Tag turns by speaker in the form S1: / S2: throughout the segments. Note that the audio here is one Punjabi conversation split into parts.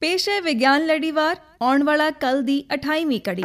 S1: पेश है विज्ञान लड़ीवार आउण वाला कल दी 28वीं कड़ी।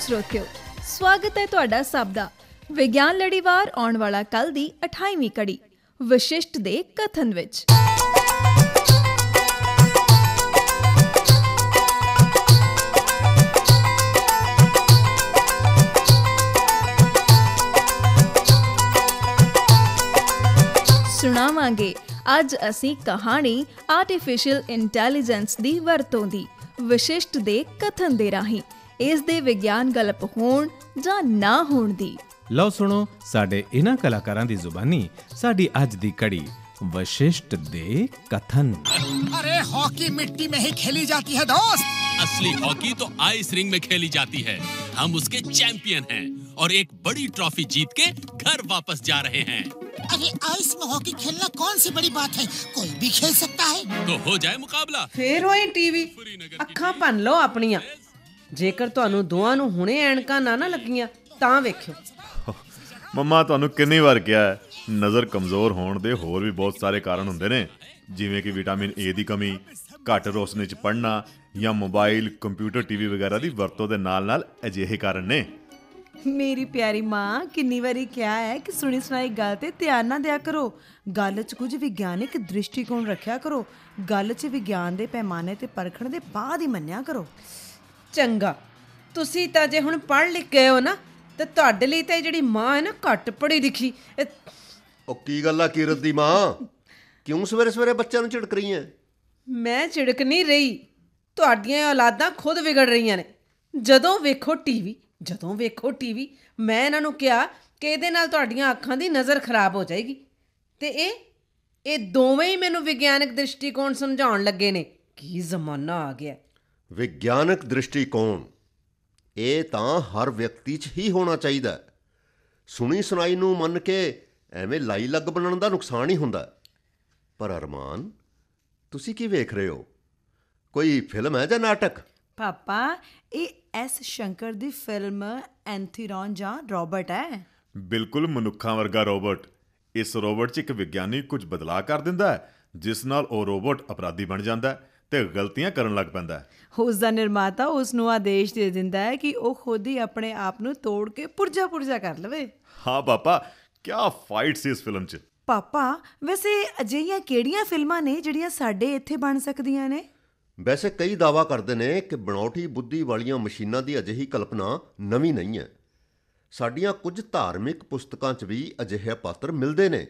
S1: श्रोतियो, स्वागत है तुहाडा सब दा विज्ञान लड़ीवार आउण वाला कल दी 28वीं कड़ी विशिष्ट दे कथन विच। सुणावांगे अज असीं कहानी आर्टिफिशियल इंटैलीजेंस दी वरतों दी विशिष्ट दे कथन दे राहीं इस दे विज्ञान गलप होण जां ना होण दी।
S2: लो सुनो साडे इन्हां कलाकारां दी जुबानी साडी अज दी कड़ी वशिष्ठ दे कथन।
S3: अरे हॉकी मिट्टी में ही खेली जाती है दोस्त।
S4: असली हॉकी तो आइस रिंग में खेली जाती है। हम उसके चैंपियन हैं और एक बड़ी ट्रॉफी जीत के घर वापस जा रहे हैं।
S3: अरे आइस में हॉकी खेलना कौन सी बड़ी बात है, कोई भी खेल सकता है।
S4: तो हो जाए मुकाबला।
S5: फिर होई टीवी अखां भन लो अपनियां। ਜੇਕਰ ਤੁਹਾਨੂੰ ਦੋਵਾਂ ਨੂੰ ਹੁਣੇ ਐਨਕਾਂ ਨਾ ਲੱਗੀਆਂ ਤਾਂ ਵੇਖਿਓ।
S6: ਮੰਮਾ ਤੁਹਾਨੂੰ ਕਿੰਨੀ ਵਾਰ ਕਿਹਾ ਹੈ, ਨਜ਼ਰ ਕਮਜ਼ੋਰ ਹੋਣ ਦੇ ਹੋਰ ਵੀ ਬਹੁਤ ਸਾਰੇ ਕਾਰਨ ਹੁੰਦੇ ਨੇ, ਜਿਵੇਂ ਕਿ ਵਿਟਾਮਿਨ ਏ ਦੀ ਕਮੀ, ਘੱਟ ਰੋਸ਼ਨੀ 'ਚ ਪੜ੍ਹਨਾ ਜਾਂ ਮੋਬਾਈਲ ਕੰਪਿਊਟਰ ਟੀਵੀ ਵਗੈਰਾ ਦੀ ਵਰਤੋਂ ਦੇ ਨਾਲ ਅਜਿਹੇ ਕਾਰਨ ਨੇ।
S5: ਮੇਰੀ ਪਿਆਰੀ ਮਾਂ ਕਿੰਨੀ ਵਾਰੀ ਕਿਹਾ ਹੈ ਕਿ ਸੁਣੀ ਸੁਣਾਈ ਗੱਲ ਤੇ ਧਿਆਨ ਨਾ ਦਿਆ ਕਰੋ, ਗੱਲ 'ਚ ਕੁਝ ਵਿਗਿਆਨਿਕ ਦ੍ਰਿਸ਼ਟੀਕੋਣ ਰੱਖਿਆ ਕਰੋ, ਗੱਲ 'ਚ ਵਿਗਿਆਨ ਦੇ ਪੈਮਾਨੇ ਤੇ ਪਰਖਣ ਦੇ ਬਾਅਦ ਹੀ ਮੰਨਿਆ ਕਰੋ। ਚੰਗਾ, ਤੁਸੀਂ ਤਾਂ ਜੇ ਹੁਣ ਪੜ੍ਹ ਲਿਖ ਗਏ ਹੋ ਨਾ ਤੇ ਤੁਹਾਡੇ ਲਈ ਤਾਂ ਜਿਹੜੀ ਮਾਂ ਹੈ ਨਾ ਘੱਟ ਪੜ੍ਹੀ ਲਿਖੀ।
S7: ਉਹ ਕੀ ਗੱਲ ਆ ਕੀਰਤ ਦੀ ਮਾਂ, ਕਿਉਂ ਸਵੇਰੇ ਸਵੇਰੇ ਬੱਚਿਆਂ ਨੂੰ ਝਿੜਕ ਰਹੀ ਹੈ? ਮੈਂ
S5: ਝਿੜਕ ਨਹੀਂ ਰਹੀ, ਤੁਹਾਡੀਆਂ ਔਲਾਦਾਂ ਖੁਦ ਵਿਗੜ ਰਹੀਆਂ ਨੇ। ਜਦੋਂ ਵੇਖੋ ਟੀਵੀ ਮੈਂ ਇਹਨਾਂ ਨੂੰ ਕਿਹਾ ਕਿ ਇਹਦੇ ਨਾਲ ਤੁਹਾਡੀਆਂ ਅੱਖਾਂ ਦੀ ਨਜ਼ਰ ਖਰਾਬ ਹੋ ਜਾਏਗੀ ਤੇ ਇਹ ਦੋਵੇਂ ਹੀ ਮੈਨੂੰ ਵਿਗਿਆਨਕ ਦ੍ਰਿਸ਼ਟੀਕੋਣ ਸਮਝਾਉਣ ਲੱਗੇ ਨੇ। ਕੀ ਜ਼ਮਾਨਾ ਆ ਗਿਆ।
S7: ਵਿਗਿਆਨਕ ਦ੍ਰਿਸ਼ਟੀਕੋਣ ਇਹ ਤਾਂ ਹਰ ਵਿਅਕਤੀ 'ਚ ਹੀ ਹੋਣਾ ਚਾਹੀਦਾ। ਸੁਣੀ ਸੁਣਾਈ ਨੂੰ ਮੰਨ ਕੇ ਐਵੇਂ ਲਾਈ ਲੱਗ ਬਣਨ ਦਾ ਨੁਕਸਾਨ ਹੀ ਹੁੰਦਾ। ਪਰ ਅਰਮਾਨ, ਤੁਸੀਂ ਕੀ ਵੇਖ ਰਹੇ ਹੋ? ਕੋਈ ਫਿਲਮ ਹੈ ਜਾਂ ਨਾਟਕ?
S5: ਪਾਪਾ, ਇਹ ਐਸ ਸ਼ੰਕਰ ਦੀ ਫਿਲਮ ਐਂਥੀਰੋਨ ਜਾਂ ਰੋਬੋਟ ਹੈ।
S6: ਬਿਲਕੁਲ ਮਨੁੱਖਾਂ ਵਰਗਾ ਰੋਬੋਟ। ਇਸ ਰੋਬੋਟ 'ਚ ਇੱਕ ਵਿਗਿਆਨੀ ਕੁਝ ਬਦਲਾਅ ਕਰ ਦਿੰਦਾ ਹੈ, ਜਿਸ ਨਾਲ ਉਹ ਰੋਬੋਟ ਅਪਰਾਧੀ ਬਣ ਜਾਂਦਾ ਤੇ ਗਲਤੀਆਂ ਕਰਨ ਲੱਗ ਪੈਂਦਾ।
S5: ਉਸ ਦਾ ਨਿਰਮਾਤਾ ਉਸ ਨੂੰ ਆਦੇਸ਼ ਦੇ ਦਿੰਦਾ ਹੈ ਕਿ ਉਹ ਖੁਦ ਹੀ ਆਪਣੇ ਆਪ ਨੂੰ ਤੋੜ ਕੇ ਪੁਰਜਾ ਕਰ ਲਵੇ।
S6: ਹਾਂ ਪਾਪਾ, ਕਿਆ ਫਾਈਟ ਸੀ ਇਸ ਫਿਲਮ 'ਚ।
S5: ਪਾਪਾ, ਵੈਸੇ ਅਜਿਹੀਆਂ ਕਿਹੜੀਆਂ ਫਿਲਮਾਂ ਨੇ ਜਿਹੜੀਆਂ ਸਾਡੇ ਇੱਥੇ ਬਣ ਸਕਦੀਆਂ ਨੇ?
S7: ਵੈਸੇ ਕਈ ਦਾਅਵਾ ਕਰਦੇ ਨੇ ਕਿ ਬਣਾਉਟੀ ਬੁੱਧੀ ਵਾਲੀਆਂ ਮਸ਼ੀਨਾਂ ਦੀ ਅਜਿਹੀ ਕਲਪਨਾ ਨਵੀਂ ਨਹੀਂ ਹੈ। ਸਾਡੀਆਂ ਕੁਝ ਧਾਰਮਿਕ ਪੁਸਤਕਾਂ 'ਚ ਵੀ ਅਜਿਹੇ ਪਾਤਰ ਮਿਲਦੇ ਨੇ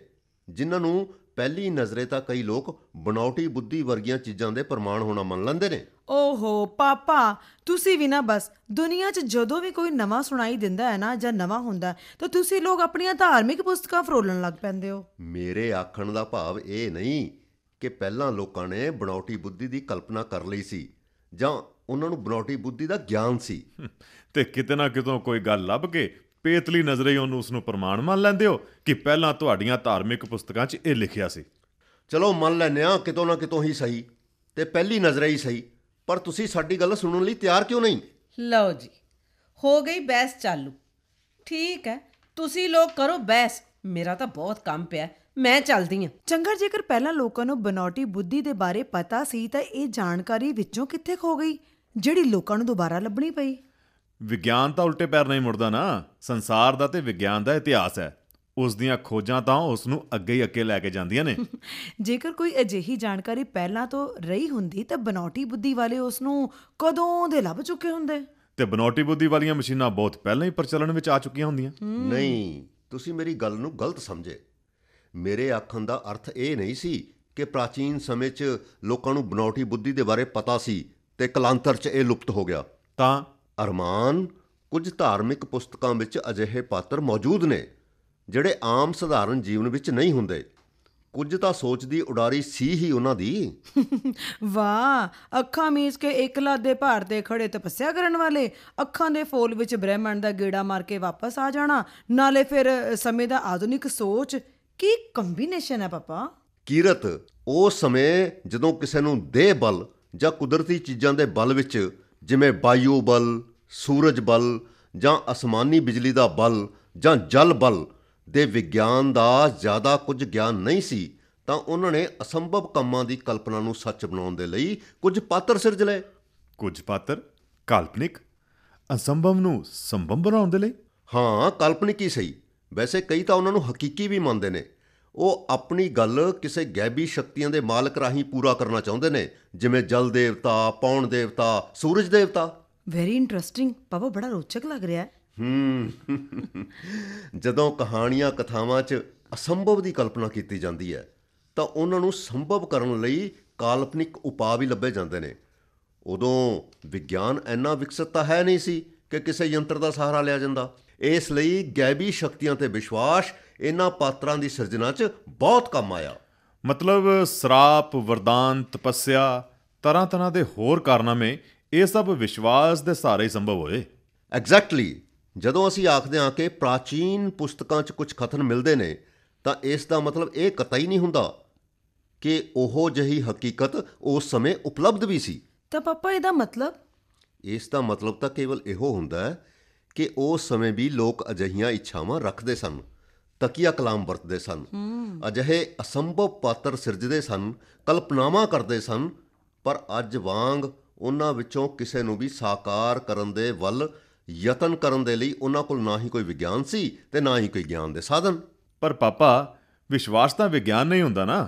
S7: ਜਿਨ੍ਹਾਂ ਨੂੰ ਪਹਿਲੀ ਨਜ਼ਰੇ ਤਾਂ ਕਈ ਲੋਕ ਬਣਾਉਟੀ ਬੁੱਧੀ ਵਰਗੀਆਂ ਚੀਜ਼ਾਂ ਦੇ ਪ੍ਰਮਾਣ ਹੋਣਾ ਮੰਨ ਲੈਂਦੇ ਨੇ।
S5: ਓਹੋ ਪਾਪਾ, ਤੁਸੀਂ ਵੀ ਨਾ ਬਸ ਦੁਨੀਆ 'ਚ ਜਦੋਂ ਵੀ ਕੋਈ ਨਵਾਂ ਸੁਣਾਈ ਦਿੰਦਾ ਹੈ ਨਾ ਜਾਂ ਨਵਾਂ ਹੁੰਦਾ ਤਾਂ ਤੁਸੀਂ ਲੋਕ ਆਪਣੀਆਂ ਧਾਰਮਿਕ ਪੁਸਤਕਾਂ ਫਰੋਲਣ ਲੱਗ ਪੈਂਦੇ ਹੋ। ਮੇਰੇ
S7: ਆਖਣ ਦਾ ਭਾਵ ਇਹ ਨਹੀਂ ਕਿ ਪਹਿਲਾਂ ਲੋਕਾਂ ਨੇ ਬਣਾਉਟੀ ਬੁੱਧੀ ਦੀ ਕਲਪਨਾ ਕਰ ਲਈ ਸੀ ਜਾਂ ਉਹਨਾਂ ਨੂੰ ਬਣਾਉਟੀ ਬੁੱਧੀ ਦਾ ਗਿਆਨ ਸੀ
S6: ਤੇ ਕਿਤੇ ਨਾ ਕਿਤੋਂ ਕੋਈ ਗੱਲ ਲੱਭ ਕੇ ਪੇਤਲੀ ਨਜ਼ਰੇ ਉਸਨੂੰ ਪ੍ਰਮਾਣ ਮੰਨ ਲੈਂਦੇ ਹੋ ਕਿ ਪਹਿਲਾਂ ਤੁਹਾਡੀਆਂ ਧਾਰਮਿਕ ਪੁਸਤਕਾਂ 'ਚ ਇਹ ਲਿਖਿਆ ਸੀ।
S7: ਚਲੋ ਮੰਨ ਲੈਂਦੇ ਹਾਂ ਕਿਤੋਂ ਨਾ ਕਿਤੋਂ ਹੀ ਸਹੀ ਤੇ ਪਹਿਲੀ ਨਜ਼ਰੇ ਹੀ ਸਹੀ, ਪਰ ਤੁਸੀਂ ਸਾਡੀ ਗੱਲ ਸੁਣਨ ਲਈ ਤਿਆਰ ਕਿਉਂ ਨਹੀਂ?
S5: ਲਓ ਜੀ, ਹੋ ਗਈ ਬਹਿਸ ਚਾਲੂ। ਠੀਕ ਹੈ, ਤੁਸੀਂ ਲੋਕ ਕਰੋ ਬਹਿਸ, ਮੇਰਾ ਤਾਂ ਬਹੁਤ ਕੰਮ ਪਿਆ, ਮੈਂ ਚੱਲਦੀ ਹਾਂ। ਚੰਗਾ, ਜੇਕਰ ਪਹਿਲਾਂ ਲੋਕਾਂ ਨੂੰ ਬਣਾਉਟੀ ਬੁੱਧੀ ਦੇ ਬਾਰੇ ਪਤਾ ਸੀ ਤਾਂ ਇਹ ਜਾਣਕਾਰੀ ਵਿੱਚੋਂ ਕਿੱਥੇ ਖੋ ਗਈ ਜਿਹੜੀ ਲੋਕਾਂ ਨੂੰ ਦੁਬਾਰਾ ਲੱਭਣੀ ਪਈ?
S6: ਵਿਗਿਆਨ ਤਾਂ ਉਲਟੇ ਪੈਰ ਨਹੀਂ ਮੁੜਦਾ ਨਾ। ਸੰਸਾਰ ਦਾ ਤੇ ਵਿਗਿਆਨ ਦਾ ਇਤਿਹਾਸ ਹੈ, ਉਸ ਦੀਆਂ ਖੋਜਾਂ ਤਾਂ ਉਸ ਨੂੰ ਅੱਗੇ ਲੈ ਕੇ ਜਾਂਦੀਆਂ ਨੇ।
S5: ਜੇਕਰ ਕੋਈ ਅਜਿਹੀ ਜਾਣਕਾਰੀ ਪਹਿਲਾਂ ਤੋਂ ਰਹੀ ਹੁੰਦੀ ਤਾਂ ਬਣਾਉਟੀ ਬੁੱਧੀ ਵਾਲੇ ਉਸ ਨੂੰ ਕਦੋਂ ਦੇ ਲੱਭ ਚੁੱਕੇ ਹੁੰਦੇ
S6: ਤੇ ਬਣਾਉਟੀ ਬੁੱਧੀ ਵਾਲੀਆਂ ਮਸ਼ੀਨਾਂ ਬਹੁਤ ਪਹਿਲਾਂ ਹੀ ਪ੍ਰਚਲਨ ਵਿੱਚ ਆ ਚੁੱਕੀਆਂ ਹੁੰਦੀਆਂ।
S7: ਨਹੀਂ, ਤੁਸੀਂ ਮੇਰੀ ਗੱਲ ਨੂੰ ਗਲਤ ਸਮਝੇ। ਮੇਰੇ ਆਖਣ ਦਾ ਅਰਥ ਇਹ ਨਹੀਂ ਸੀ ਕਿ ਪ੍ਰਾਚੀਨ ਸਮੇਂ 'ਚ ਲੋਕਾਂ ਨੂੰ ਬਣਾਉਟੀ ਬੁੱਧੀ ਦੇ ਬਾਰੇ ਪਤਾ ਸੀ ਤੇ ਕਲਾਂਤਰ 'ਚ ਇਹ ਲੁਪਤ ਹੋ ਗਿਆ।
S6: ਤਾਂ
S7: ਅਰਮਾਨ, ਕੁਝ ਧਾਰਮਿਕ ਪੁਸਤਕਾਂ ਵਿੱਚ ਅਜਿਹੇ ਪਾਤਰ ਮੌਜੂਦ ਨੇ ਜਿਹੜੇ ਆਮ ਸਧਾਰਨ ਜੀਵਨ ਵਿੱਚ ਨਹੀਂ ਹੁੰਦੇ। ਕੁਝ ਤਾਂ ਸੋਚ ਦੀ ਉਡਾਰੀ ਸੀ ਹੀ ਉਹਨਾਂ ਦੀ।
S5: ਵਾਹ, ਅੱਖਾਂ ਮੀਚ ਕੇ ਇਕਲਾ ਦੇ ਭਾਰ ਤੇ ਖੜੇ ਤਪੱਸਿਆ ਕਰਨ ਵਾਲੇ, ਅੱਖਾਂ ਦੇ ਫੋਲ ਵਿੱਚ ਬ੍ਰਹਿਮੰਡ ਦਾ ਗੇੜਾ ਮਾਰ ਕੇ ਵਾਪਸ ਆ ਜਾਣਾ, ਨਾਲੇ ਫਿਰ ਸਮੇਂ ਦਾ ਆਧੁਨਿਕ ਸੋਚ। ਕੀ ਕੰਬੀਨੇਸ਼ਨ ਹੈ ਪਾਪਾ।
S7: ਕੀਰਤ, ਉਸ ਸਮੇਂ ਜਦੋਂ ਕਿਸੇ ਨੂੰ ਦੇਹ ਬਲ ਜਾਂ ਕੁਦਰਤੀ ਚੀਜ਼ਾਂ ਦੇ ਬਲ ਵਿੱਚ, ਜਿਵੇਂ ਵਾਯੂ ਬਲ, ਸੂਰਜ ਬਲ ਜਾਂ ਅਸਮਾਨੀ ਬਿਜਲੀ ਦਾ ਬਲ ਜਾਂ ਜਲ ਬਲ ਦੇ ਵਿਗਿਆਨ ਦਾ ਜ਼ਿਆਦਾ ਕੁਝ ਗਿਆਨ ਨਹੀਂ ਸੀ, ਤਾਂ ਉਹਨਾਂ ਨੇ ਅਸੰਭਵ ਕੰਮਾਂ ਦੀ ਕਲਪਨਾ ਨੂੰ ਸੱਚ ਬਣਾਉਣ ਦੇ ਲਈ ਕੁਝ ਪਾਤਰ ਸਿਰਜ ਲਏ।
S6: ਕੁਝ ਪਾਤਰ ਕਾਲਪਨਿਕ, ਅਸੰਭਵ ਨੂੰ ਸੰਭਵ ਬਣਾਉਣ ਦੇ ਲਈ।
S7: ਹਾਂ, ਕਾਲਪਨਿਕ ਹੀ ਸਹੀ। ਵੈਸੇ ਕਈ ਤਾਂ ਉਹਨਾਂ ਨੂੰ ਹਕੀਕੀ ਵੀ ਮੰਨਦੇ ਨੇ। ਉਹ ਆਪਣੀ ਗੱਲ ਕਿਸੇ ਗੈਬੀ ਸ਼ਕਤੀਆਂ ਦੇ ਮਾਲਕ ਰਾਹੀਂ ਪੂਰਾ ਕਰਨਾ ਚਾਹੁੰਦੇ ਨੇ, ਜਿਵੇਂ ਜਲ ਦੇਵਤਾ, ਪੌਣ ਦੇਵਤਾ, ਸੂਰਜ ਦੇਵਤਾ।
S5: ਵੈਰੀ ਇੰਟਰਸਟਿੰਗ ਪਾਪਾ, ਬੜਾ ਰੋਚਕ ਲੱਗ ਰਿਹਾ ਹੈ।
S7: ਜਦੋਂ ਕਹਾਣੀਆਂ ਕਥਾਵਾਂ 'ਚ ਅਸੰਭਵ ਦੀ ਕਲਪਨਾ ਕੀਤੀ ਜਾਂਦੀ ਹੈ ਤਾਂ ਉਹਨਾਂ ਨੂੰ ਸੰਭਵ ਕਰਨ ਲਈ ਕਾਲਪਨਿਕ ਉਪਾਅ ਵੀ ਲੱਭੇ ਜਾਂਦੇ ਨੇ। ਉਦੋਂ ਵਿਗਿਆਨ ਇੰਨਾ ਵਿਕਸਿਤ ਤਾਂ ਹੈ ਨਹੀਂ ਸੀ ਕਿ ਕਿਸੇ ਯੰਤਰ ਦਾ ਸਹਾਰਾ ਲਿਆ ਜਾਂਦਾ। ਇਸ ਲਈ ਗੈਬੀ ਸ਼ਕਤੀਆਂ ਤੇ ਵਿਸ਼ਵਾਸ ਇਹਨਾਂ ਪਾਤਰਾਂ ਦੀ ਸਿਰਜਣਾ 'ਚ ਬਹੁਤ ਕੰਮ ਆਇਆ।
S6: ਮਤਲਬ ਸਰਾਪ, ਵਰਦਾਨ, ਤਪੱਸਿਆ, ਤਰ੍ਹਾਂ ਤਰ੍ਹਾਂ ਦੇ ਹੋਰ ਕਾਰਨਾਮੇ, ਇਹ ਸਭ ਵਿਸ਼ਵਾਸ ਦੇ ਸਹਾਰੇ ਹੀ ਸੰਭਵ ਹੋਏ।
S7: ਐਗਜ਼ੈਕਟਲੀ। ਜਦੋਂ ਅਸੀਂ ਆਖਦੇ ਹਾਂ ਕਿ ਪ੍ਰਾਚੀਨ ਪੁਸਤਕਾਂ 'ਚ ਕੁਝ ਕਥਨ ਮਿਲਦੇ ਨੇ, ਤਾਂ ਇਸ ਦਾ ਮਤਲਬ ਇਹ ਕਤਈ ਨਹੀਂ ਹੁੰਦਾ ਕਿ ਉਹੋ ਜਿਹੀ ਹਕੀਕਤ ਉਸ ਸਮੇਂ ਉਪਲਬਧ ਵੀ ਸੀ।
S5: ਤਾਂ ਪਾਪਾ ਇਹਦਾ ਮਤਲਬ?
S7: ਇਸ ਦਾ ਮਤਲਬ ਤਾਂ ਕੇਵਲ ਇਹੋ ਹੁੰਦਾ ਹੈ ਕਿ ਉਸ ਸਮੇਂ ਵੀ ਲੋਕ ਅਜਿਹੀਆਂ ਇੱਛਾਵਾਂ ਰੱਖਦੇ ਸਨ, ਤਕੀਆ ਕਲਾਮ ਵਰਤਦੇ ਸਨ, ਅਜਿਹੇ ਅਸੰਭਵ ਪਾਤਰ ਸਿਰਜਦੇ ਸਨ, ਕਲਪਨਾਵਾਂ ਕਰਦੇ ਸਨ, ਪਰ ਅੱਜ ਵਾਂਗ ਉਹਨਾਂ ਵਿੱਚੋਂ ਕਿਸੇ ਨੂੰ ਵੀ ਸਾਕਾਰ ਕਰਨ ਦੇ ਵੱਲ ਯਤਨ ਕਰਨ ਦੇ ਲਈ ਉਹਨਾਂ ਕੋਲ ਨਾ ਹੀ ਕੋਈ ਵਿਗਿਆਨ ਸੀ ਤੇ ਨਾ ਹੀ ਕੋਈ ਗਿਆਨ ਦੇ ਸਾਧਨ।
S6: ਪਰ ਪਾਪਾ, ਵਿਸ਼ਵਾਸ ਤਾਂ ਵਿਗਿਆਨ ਨਹੀਂ ਹੁੰਦਾ ਨਾ।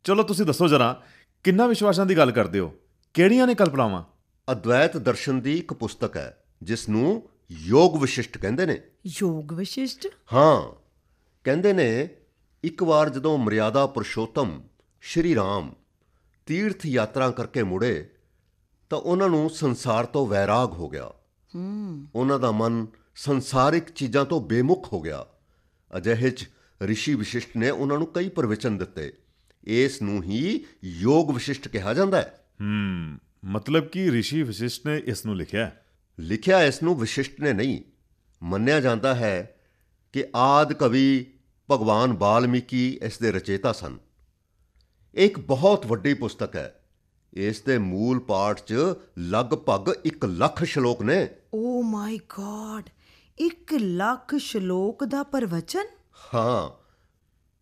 S6: ਚਲੋ ਤੁਸੀਂ ਦੱਸੋ ਜਰਾ, ਕਿੰਨਾ ਵਿਸ਼ਵਾਸਾਂ ਦੀ ਗੱਲ ਕਰਦੇ ਹੋ? ਕਿਹੜੀਆਂ ਨੇ ਕਲਪਨਾਵਾਂ?
S7: ਅਦਵੈਤ ਦਰਸ਼ਨ ਦੀ ਇੱਕ ਪੁਸਤਕ ਹੈ ਜਿਸ ਨੂੰ ਯੋਗ ਵਿਸ਼ਿਸ਼ਟ ਕਹਿੰਦੇ ਨੇ।
S5: ਯੋਗ ਵਿਸ਼ਿਸ਼ਟ?
S7: ਹਾਂ, ਕਹਿੰਦੇ ਨੇ ਇੱਕ ਵਾਰ ਜਦੋਂ ਮਰਿਆਦਾ ਪੁਰਸ਼ੋਤਮ ਸ਼੍ਰੀ ਰਾਮ ਤੀਰਥ ਯਾਤਰਾ ਕਰਕੇ ਮੁੜੇ ਤਾਂ ਉਹਨਾਂ ਨੂੰ ਸੰਸਾਰ ਤੋਂ ਵੈਰਾਗ ਹੋ ਗਿਆ। ਉਹਨਾਂ ਦਾ ਮਨ ਸੰਸਾਰਿਕ ਚੀਜ਼ਾਂ ਤੋਂ ਬੇਮੁਖ ਹੋ ਗਿਆ। ਅਜਿਹੇ 'ਚ ਰਿਸ਼ੀ ਵਿਸ਼ਿਸ਼ਟ ਨੇ ਉਹਨਾਂ ਨੂੰ ਕਈ ਪ੍ਰਵਚਨ ਦਿੱਤੇ। ਇਸ ਨੂੰ ਹੀ ਯੋਗ ਵਿਸ਼ਿਸ਼ਟ ਕਿਹਾ ਜਾਂਦਾ ਹੈ।
S6: ਮਤਲਬ ਕਿ ਰਿਸ਼ੀ ਵਿਸ਼ਿਸ਼ਟ ਨੇ ਇਸ ਨੂੰ ਲਿਖਿਆ?
S7: ਲਿਖਿਆ ਇਸ ਨੂੰ ਵਿਸ਼ਿਸ਼ਟ ਨੇ ਨਹੀਂ। ਮੰਨਿਆ ਜਾਂਦਾ ਹੈ ਕਿ ਆਦਿ ਕਵੀ ਭਗਵਾਨ ਵਾਲਮੀਕੀ ਇਸ ਦੇ ਰਚੇਤਾ ਸਨ। ਇਹ ਇੱਕ ਬਹੁਤ ਵੱਡੀ ਪੁਸਤਕ ਹੈ। ਇਸ ਦੇ ਮੂਲ ਪਾਠ 'ਚ ਲਗਭਗ 1 ਲੱਖ ਸ਼ਲੋਕ ਨੇ।
S5: ਓ ਮਾਈ ਗॉड, 1 ਲੱਖ ਸ਼ਲੋਕ ਦਾ ਪ੍ਰਵਚਨ?
S7: ਹਾਂ,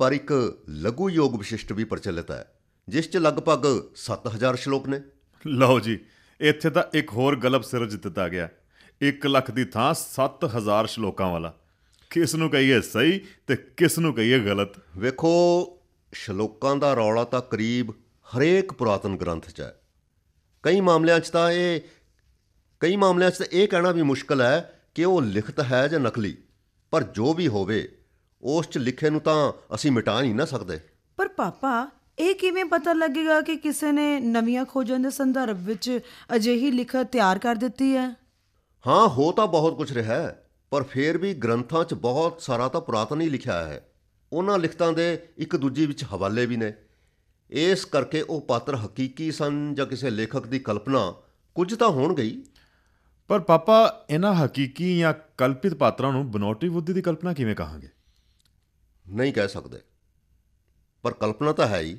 S7: ਪਰ ਇੱਕ ਲਘੂ ਯੋਗ ਵਿਸ਼ਿਸ਼ਟ ਵੀ ਪ੍ਰਚਲਿਤ ਹੈ ਜਿਸ 'ਚ ਲਗਭਗ 7000 ਸ਼ਲੋਕ ਨੇ।
S6: ਲਓ ਜੀ, ਇੱਥੇ ਤਾਂ ਇੱਕ ਹੋਰ ਗਲਪ ਸਿਰਜ ਦਿੱਤਾ ਗਿਆ। 1 ਲੱਖ ਦੀ ਥਾਂ 7000 ਸ਼ਲੋਕਾਂ ਵਾਲਾ। ਕਿਸ ਨੂੰ ਕਹੀਏ ਸਹੀ ਤੇ ਕਿਸ ਨੂੰ ਕਹੀਏ ਗਲਤ?
S7: ਵੇਖੋ, ਸ਼ਲੋਕਾਂ ਦਾ ਰੌਲਾ ਤਾਂ ਕਰੀਬ ਹਰੇਕ ਪੁਰਾਤਨ ਗ੍ਰੰਥ 'ਚ ਹੈ। ਕਈ ਮਾਮਲਿਆਂ 'ਚ ਤਾਂ ਇਹ ਕਹਿਣਾ ਵੀ ਮੁਸ਼ਕਲ ਹੈ ਕਿ ਉਹ ਲਿਖਤ ਹੈ ਜਾਂ ਨਕਲੀ, ਪਰ ਜੋ ਵੀ ਹੋਵੇ ਉਸ 'ਚ ਲਿਖੇ ਨੂੰ ਤਾਂ ਅਸੀਂ ਮਿਟਾ ਨਹੀਂ ਨਾ ਸਕਦੇ।
S5: ਪਰ ਪਾਪਾ, ਇਹ ਕਿਵੇਂ ਪਤਾ ਲੱਗੇਗਾ ਕਿ ਕਿਸੇ ਨੇ ਨਵੀਆਂ ਖੋਜਾਂ ਦੇ ਸੰਦਰਭ ਵਿੱਚ ਅਜਿਹੀ ਲਿਖਤ ਤਿਆਰ ਕਰ ਦਿੱਤੀ ਹੈ?
S7: ਹਾਂ, ਹੋ ਤਾਂ ਬਹੁਤ ਕੁਝ ਰਿਹਾ ਹੈ, ਪਰ ਫਿਰ ਵੀ ਗ੍ਰੰਥਾਂ 'ਚ ਬਹੁਤ ਸਾਰਾ ਤਾਂ ਪੁਰਾਤਨ ਹੀ ਲਿਖਿਆ ਹੈ। ਉਹਨਾਂ ਲਿਖਤਾਂ ਦੇ ਇੱਕ ਦੂਜੀ ਵਿੱਚ ਹਵਾਲੇ ਵੀ ਨੇ। ਇਸ ਕਰਕੇ ਉਹ ਪਾਤਰ ਹਕੀਕੀ ਸਨ ਜਾਂ ਕਿਸੇ ਲੇਖਕ ਦੀ ਕਲਪਨਾ, ਕੁਝ ਤਾਂ ਹੋਣਗੇ ਹੀ।
S6: ਪਰ ਪਾਪਾ, ਇਹਨਾਂ ਹਕੀਕੀ ਜਾਂ ਕਲਪਿਤ ਪਾਤਰਾਂ ਨੂੰ ਬਨੌਟੀ ਬੁੱਧੀ ਦੀ ਕਲਪਨਾ ਕਿਵੇਂ ਕਹਾਂਗੇ?
S7: ਨਹੀਂ ਕਹਿ ਸਕਦੇ, ਪਰ ਕਲਪਨਾ ਤਾਂ ਹੈ ਹੀ।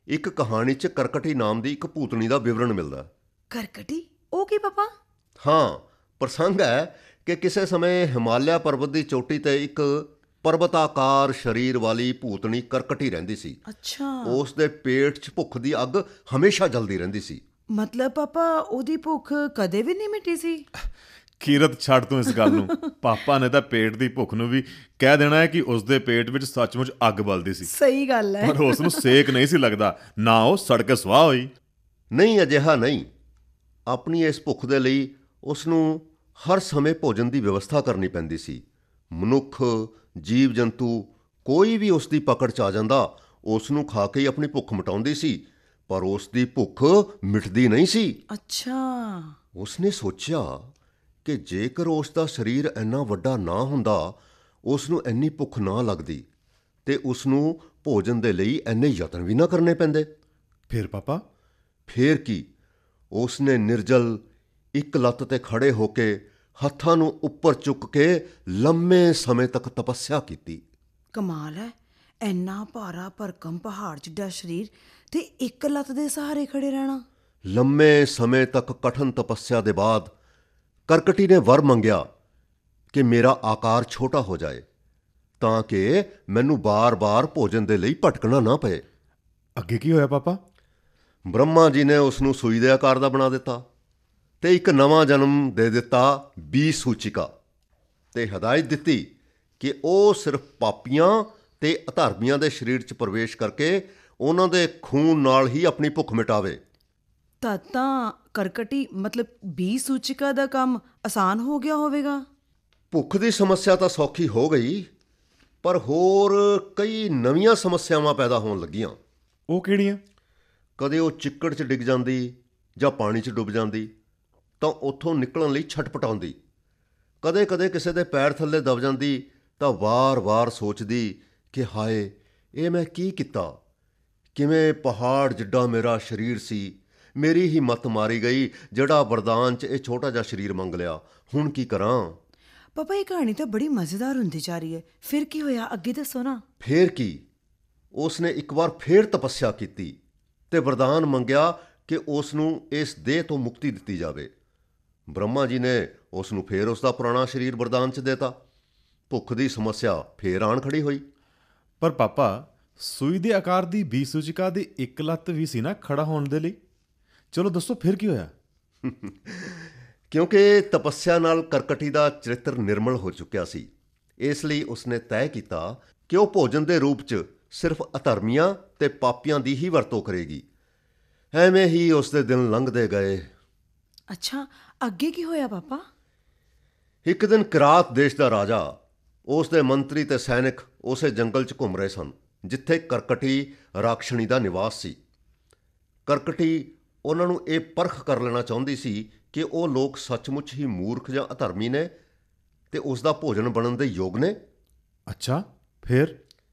S7: ਇੱਕ ਕਹਾਣੀ 'ਚ ਕਰਕਟੀ ਨਾਮ ਦੀ ਇੱਕ ਭੂਤਣੀ ਦਾ ਵਿਵਰਣ ਮਿਲਦਾ।
S5: ਕਰਕਟੀ? ਉਹ ਕੀ ਪਾਪਾ?
S7: ਹਾਂ, ਪ੍ਰਸੰਗ ਹੈ ਕਿ ਕਿਸੇ ਸਮੇਂ ਹਿਮਾਲਿਆ ਪਰਬਤ ਦੀ ਚੋਟੀ ਤੇ ਇੱਕ ਪਰਬਤਾਕਾਰ ਸਰੀਰ ਵਾਲੀ ਭੂਤਣੀ ਕਰਕਟੀ ਰਹਿੰਦੀ ਸੀ।
S5: ਅੱਛਾ।
S7: ਉਸ ਦੇ ਪੇਟ 'ਚ ਭੁੱਖ ਦੀ ਅੱਗ ਹਮੇਸ਼ਾ ਜਲਦੀ ਰਹਿੰਦੀ ਸੀ।
S5: ਮਤਲਬ ਪਾਪਾ, ਉਹਦੀ ਭੁੱਖ ਕਦੇ ਵੀ ਨਹੀਂ ਮਿਟੀ ਸੀ?
S6: ਕੀਰਤ, ਛੱਡ ਤੂੰ ਇਸ ਗੱਲ ਨੂੰ। ਪਾਪਾ ਨੇ ਤਾਂ ਪੇਟ ਦੀ ਭੁੱਖ ਨੂੰ ਵੀ ਕਹਿ ਦੇਣਾ ਹੈ ਕਿ ਉਸ ਦੇ ਪੇਟ ਵਿੱਚ ਸੱਚਮੁੱਚ ਅੱਗ ਬਲਦੀ ਸੀ।
S5: ਸਹੀ ਗੱਲ ਹੈ।
S6: ਪਰ ਉਸ ਨੂੰ ਸੇਕ ਨਹੀਂ ਸੀ ਲੱਗਦਾ, ਨਾ ਉਹ ਸੜ ਕੇ ਸੁਆਹ ਹੋਈ।
S7: ਨਹੀਂ, ਅਜਿਹਾ ਨਹੀਂ। ਆਪਣੀ ਇਸ ਭੁੱਖ ਦੇ ਲਈ ਉਸ ਨੂੰ ਹਰ ਸਮੇਂ ਭੋਜਨ ਦੀ ਵਿਵਸਥਾ ਕਰਨੀ ਪੈਂਦੀ ਸੀ। ਮਨੁੱਖ, ਜੀਵ ਜੰਤੂ, ਕੋਈ ਵੀ ਉਸ ਦੀ ਪਕੜ 'ਚ ਆ ਜਾਂਦਾ, ਉਸ ਨੂੰ ਖਾ ਕੇ ਹੀ ਆਪਣੀ ਭੁੱਖ ਮਿਟਾਉਂਦੀ ਸੀ, ਪਰ ਉਸ ਦੀ ਭੁੱਖ ਮਿਟਦੀ ਨਹੀਂ ਸੀ।
S5: ਅੱਛਾ।
S7: ਉਸ ਨੇ ਸੋਚਿਆ ਕਿ ਜੇਕਰ ਉਸ ਦਾ ਸਰੀਰ ਇੰਨਾ ਵੱਡਾ ਨਾ ਹੁੰਦਾ, ਉਸ ਨੂੰ ਇੰਨੀ ਭੁੱਖ ਨਾ ਲੱਗਦੀ, ਤੇ ਉਸ ਨੂੰ ਭੋਜਨ ਦੇ ਲਈ ਇੰਨੇ ਯਤਨ ਵੀ ਨਾ ਕਰਨੇ ਪੈਂਦੇ।
S6: ਫਿਰ ਪਾਪਾ?
S7: ਫੇਰ ਕੀ, ਉਸ ਨੇ ਨਿਰਜਲ ਇੱਕ ਲੱਤ ਤੇ ਖੜੇ ਹੋ ਕੇ ਹੱਥਾਂ ਨੂੰ ਉੱਪਰ ਚੁੱਕ ਕੇ ਲੰਮੇ ਸਮੇਂ ਤੱਕ ਤਪੱਸਿਆ ਕੀਤੀ।
S5: ਕਮਾਲ ਹੈ, ਇੰਨਾ ਭਾਰਾ ਭਰਕਮ ਪਹਾੜ ਜਿੱਡਾ ਸਰੀਰ ਤੇ ਇੱਕ ਲੱਤ ਦੇ ਸਹਾਰੇ ਖੜੇ ਰਹਿਣਾ।
S7: ਲੰਮੇ ਸਮੇਂ ਤੱਕ ਕਠਨ ਤਪੱਸਿਆ ਦੇ ਬਾਅਦ ਕਰਕਟੀ ਨੇ ਵਰ ਮੰਗਿਆ ਕਿ ਮੇਰਾ ਆਕਾਰ ਛੋਟਾ ਹੋ ਜਾਏ ਤਾਂ ਕਿ ਮੈਨੂੰ ਬਾਰ-ਬਾਰ ਭੋਜਨ ਦੇ ਲਈ ਭਟਕਣਾ ਨਾ ਪਏ।
S6: ਅੱਗੇ ਕੀ ਹੋਇਆ ਪਾਪਾ?
S7: ਬ੍ਰਹਮਾ ਜੀ ਨੇ ਉਸ ਨੂੰ ਸੂਈ ਦੇ ਆਕਾਰ ਦਾ ਬਣਾ ਦਿੱਤਾ ਤੇ ਇੱਕ ਨਵਾਂ ਜਨਮ ਦੇ ਦਿੱਤਾ ਬੀ ਸੂਚਿਕਾ, ਤੇ ਹਦਾਇਤ ਦਿੱਤੀ ਕਿ ਉਹ ਸਿਰਫ ਪਾਪੀਆਂ ਤੇ ਅਧਰਮੀਆਂ ਦੇ ਸਰੀਰ 'ਚ ਪ੍ਰਵੇਸ਼ ਕਰਕੇ ਉਹਨਾਂ ਦੇ ਖੂਨ ਨਾਲ ਹੀ ਆਪਣੀ ਭੁੱਖ ਮਿਟਾਵੇ।
S5: ਤਾਂ ਕਰਕਟੀ ਮਤਲਬ ਬੀ ਸੂਚਿਕਾ ਦਾ ਕੰਮ ਆਸਾਨ ਹੋ ਗਿਆ ਹੋਵੇਗਾ।
S7: ਭੁੱਖ ਦੀ ਸਮੱਸਿਆ ਤਾਂ ਸੌਖੀ ਹੋ ਗਈ, ਪਰ ਹੋਰ ਕਈ ਨਵੀਆਂ ਸਮੱਸਿਆਵਾਂ ਪੈਦਾ ਹੋਣ ਲੱਗੀਆਂ।
S6: ਉਹ ਕਿਹੜੀਆਂ?
S7: ਕਦੇ ਉਹ ਚਿੱਕੜ 'ਚ ਡਿੱਗ ਜਾਂਦੀ ਜਾਂ ਪਾਣੀ 'ਚ ਡੁੱਬ ਜਾਂਦੀ ਤਾਂ ਉੱਥੋਂ ਨਿਕਲਣ ਲਈ ਛਟਪਟਾਉਂਦੀ। ਕਦੇ-ਕਦੇ ਕਿਸੇ ਦੇ ਪੈਰ ਥੱਲੇ ਦਬ ਜਾਂਦੀ ਤਾਂ ਵਾਰ-ਵਾਰ ਸੋਚਦੀ ਕਿ ਹਾਏ, ਇਹ ਮੈਂ ਕੀ ਕੀਤਾ? ਕਿਵੇਂ ਪਹਾੜ ਜਿੱਡਾ ਮੇਰਾ ਸਰੀਰ ਸੀ, ਮੇਰੀ ਹੀ ਮੱਤ ਮਾਰੀ ਗਈ, ਜਿਹੜਾ ਵਰਦਾਨ 'ਚ ਇਹ ਛੋਟਾ ਜਿਹਾ ਸਰੀਰ ਮੰਗ ਲਿਆ। ਹੁਣ ਕੀ ਕਰਾਂ?
S5: ਪਾਪਾ, ਇਹ ਕਹਾਣੀ ਤਾਂ ਬੜੀ ਮਜ਼ੇਦਾਰ ਹੁੰਦੀ ਜਾ ਰਹੀ ਹੈ। ਫਿਰ ਕੀ ਹੋਇਆ, ਅੱਗੇ ਦੱਸੋ ਨਾ।
S7: ਫੇਰ ਕੀ, ਉਸ ਨੇ ਇੱਕ ਵਾਰ ਫੇਰ ਤਪੱਸਿਆ ਕੀਤੀ ਤੇ ਵਰਦਾਨ ਮੰਗਿਆ ਕਿ ਉਸ ਨੂੰ ਇਸ ਦੇਹ ਤੋਂ ਮੁਕਤੀ ਦਿੱਤੀ ਜਾਵੇ। ਬ੍ਰਹਮਾ ਜੀ ਨੇ ਉਸ ਨੂੰ ਫੇਰ ਉਸ ਦਾ ਪੁਰਾਣਾ ਸਰੀਰ ਵਰਦਾਨ 'ਚ ਦੇਤਾ। ਭੁੱਖ ਦੀ ਸਮੱਸਿਆ ਫੇਰ ਆਣ ਖੜੀ ਹੋਈ।
S6: ਪਰ ਪਾਪਾ, ਸੂਈ ਦੇ ਆਕਾਰ ਦੀ ਬੀ ਸੂਚਿਕਾ ਦੀ ਇੱਕ ਲੱਤ ਵੀ ਸੀ ਨਾ ਖੜਾ ਹੋਣ ਦੇ ਲਈ। ਚਲੋ ਦੱਸੋ ਫਿਰ ਕੀ ਹੋਇਆ?
S7: ਕਿਉਂਕਿ ਤਪੱਸਿਆ ਨਾਲ ਕਰਕਟੀ ਦਾ ਚਰਿੱਤਰ ਨਿਰਮਲ ਹੋ ਚੁੱਕਿਆ ਸੀ, ਇਸ ਲਈ ਉਸਨੇ ਤੈਅ ਕੀਤਾ ਕਿ ਉਹ ਭੋਜਨ ਦੇ ਰੂਪ 'ਚ ਸਿਰਫ ਅਧਰਮੀਆਂ ਤੇ ਪਾਪੀਆਂ ਦੀ ਹੀ ਵਰਤੋਂ ਕਰੇਗੀ। ਐਵੇਂ ਹੀ ਉਸ ਦੇ ਦਿਨ ਲੰਘਦੇ ਗਏ।
S5: ਅੱਛਾ, ਅੱਗੇ ਕੀ ਹੋਇਆ ਪਾਪਾ?
S7: ਇੱਕ ਦਿਨ ਕਿਰਾਤ ਦੇਸ਼ ਦਾ ਰਾਜਾ, ਉਸ ਦੇ ਮੰਤਰੀ ਤੇ ਸੈਨਿਕ ਉਸੇ ਜੰਗਲ 'ਚ ਘੁੰਮ ਰਹੇ ਸਨ ਜਿੱਥੇ ਕਰਕਟੀ ਰਾਖਸ਼ਣੀ ਦਾ ਨਿਵਾਸ ਸੀ। ਕਰਕਟੀ ਉਹਨਾਂ ਨੂੰ ਇਹ ਪਰਖ ਕਰ ਲੈਣਾ ਚਾਹੁੰਦੀ ਸੀ ਕਿ ਉਹ ਲੋਕ ਸੱਚਮੁੱਚ ਹੀ ਮੂਰਖ ਜਾਂ ਅਧਰਮੀ ਨੇ ਤੇ ਉਸ ਦਾ ਭੋਜਨ ਬਣਨ ਦੇ ਯੋਗ ਨੇ।
S6: ਅੱਛਾ, ਫਿਰ?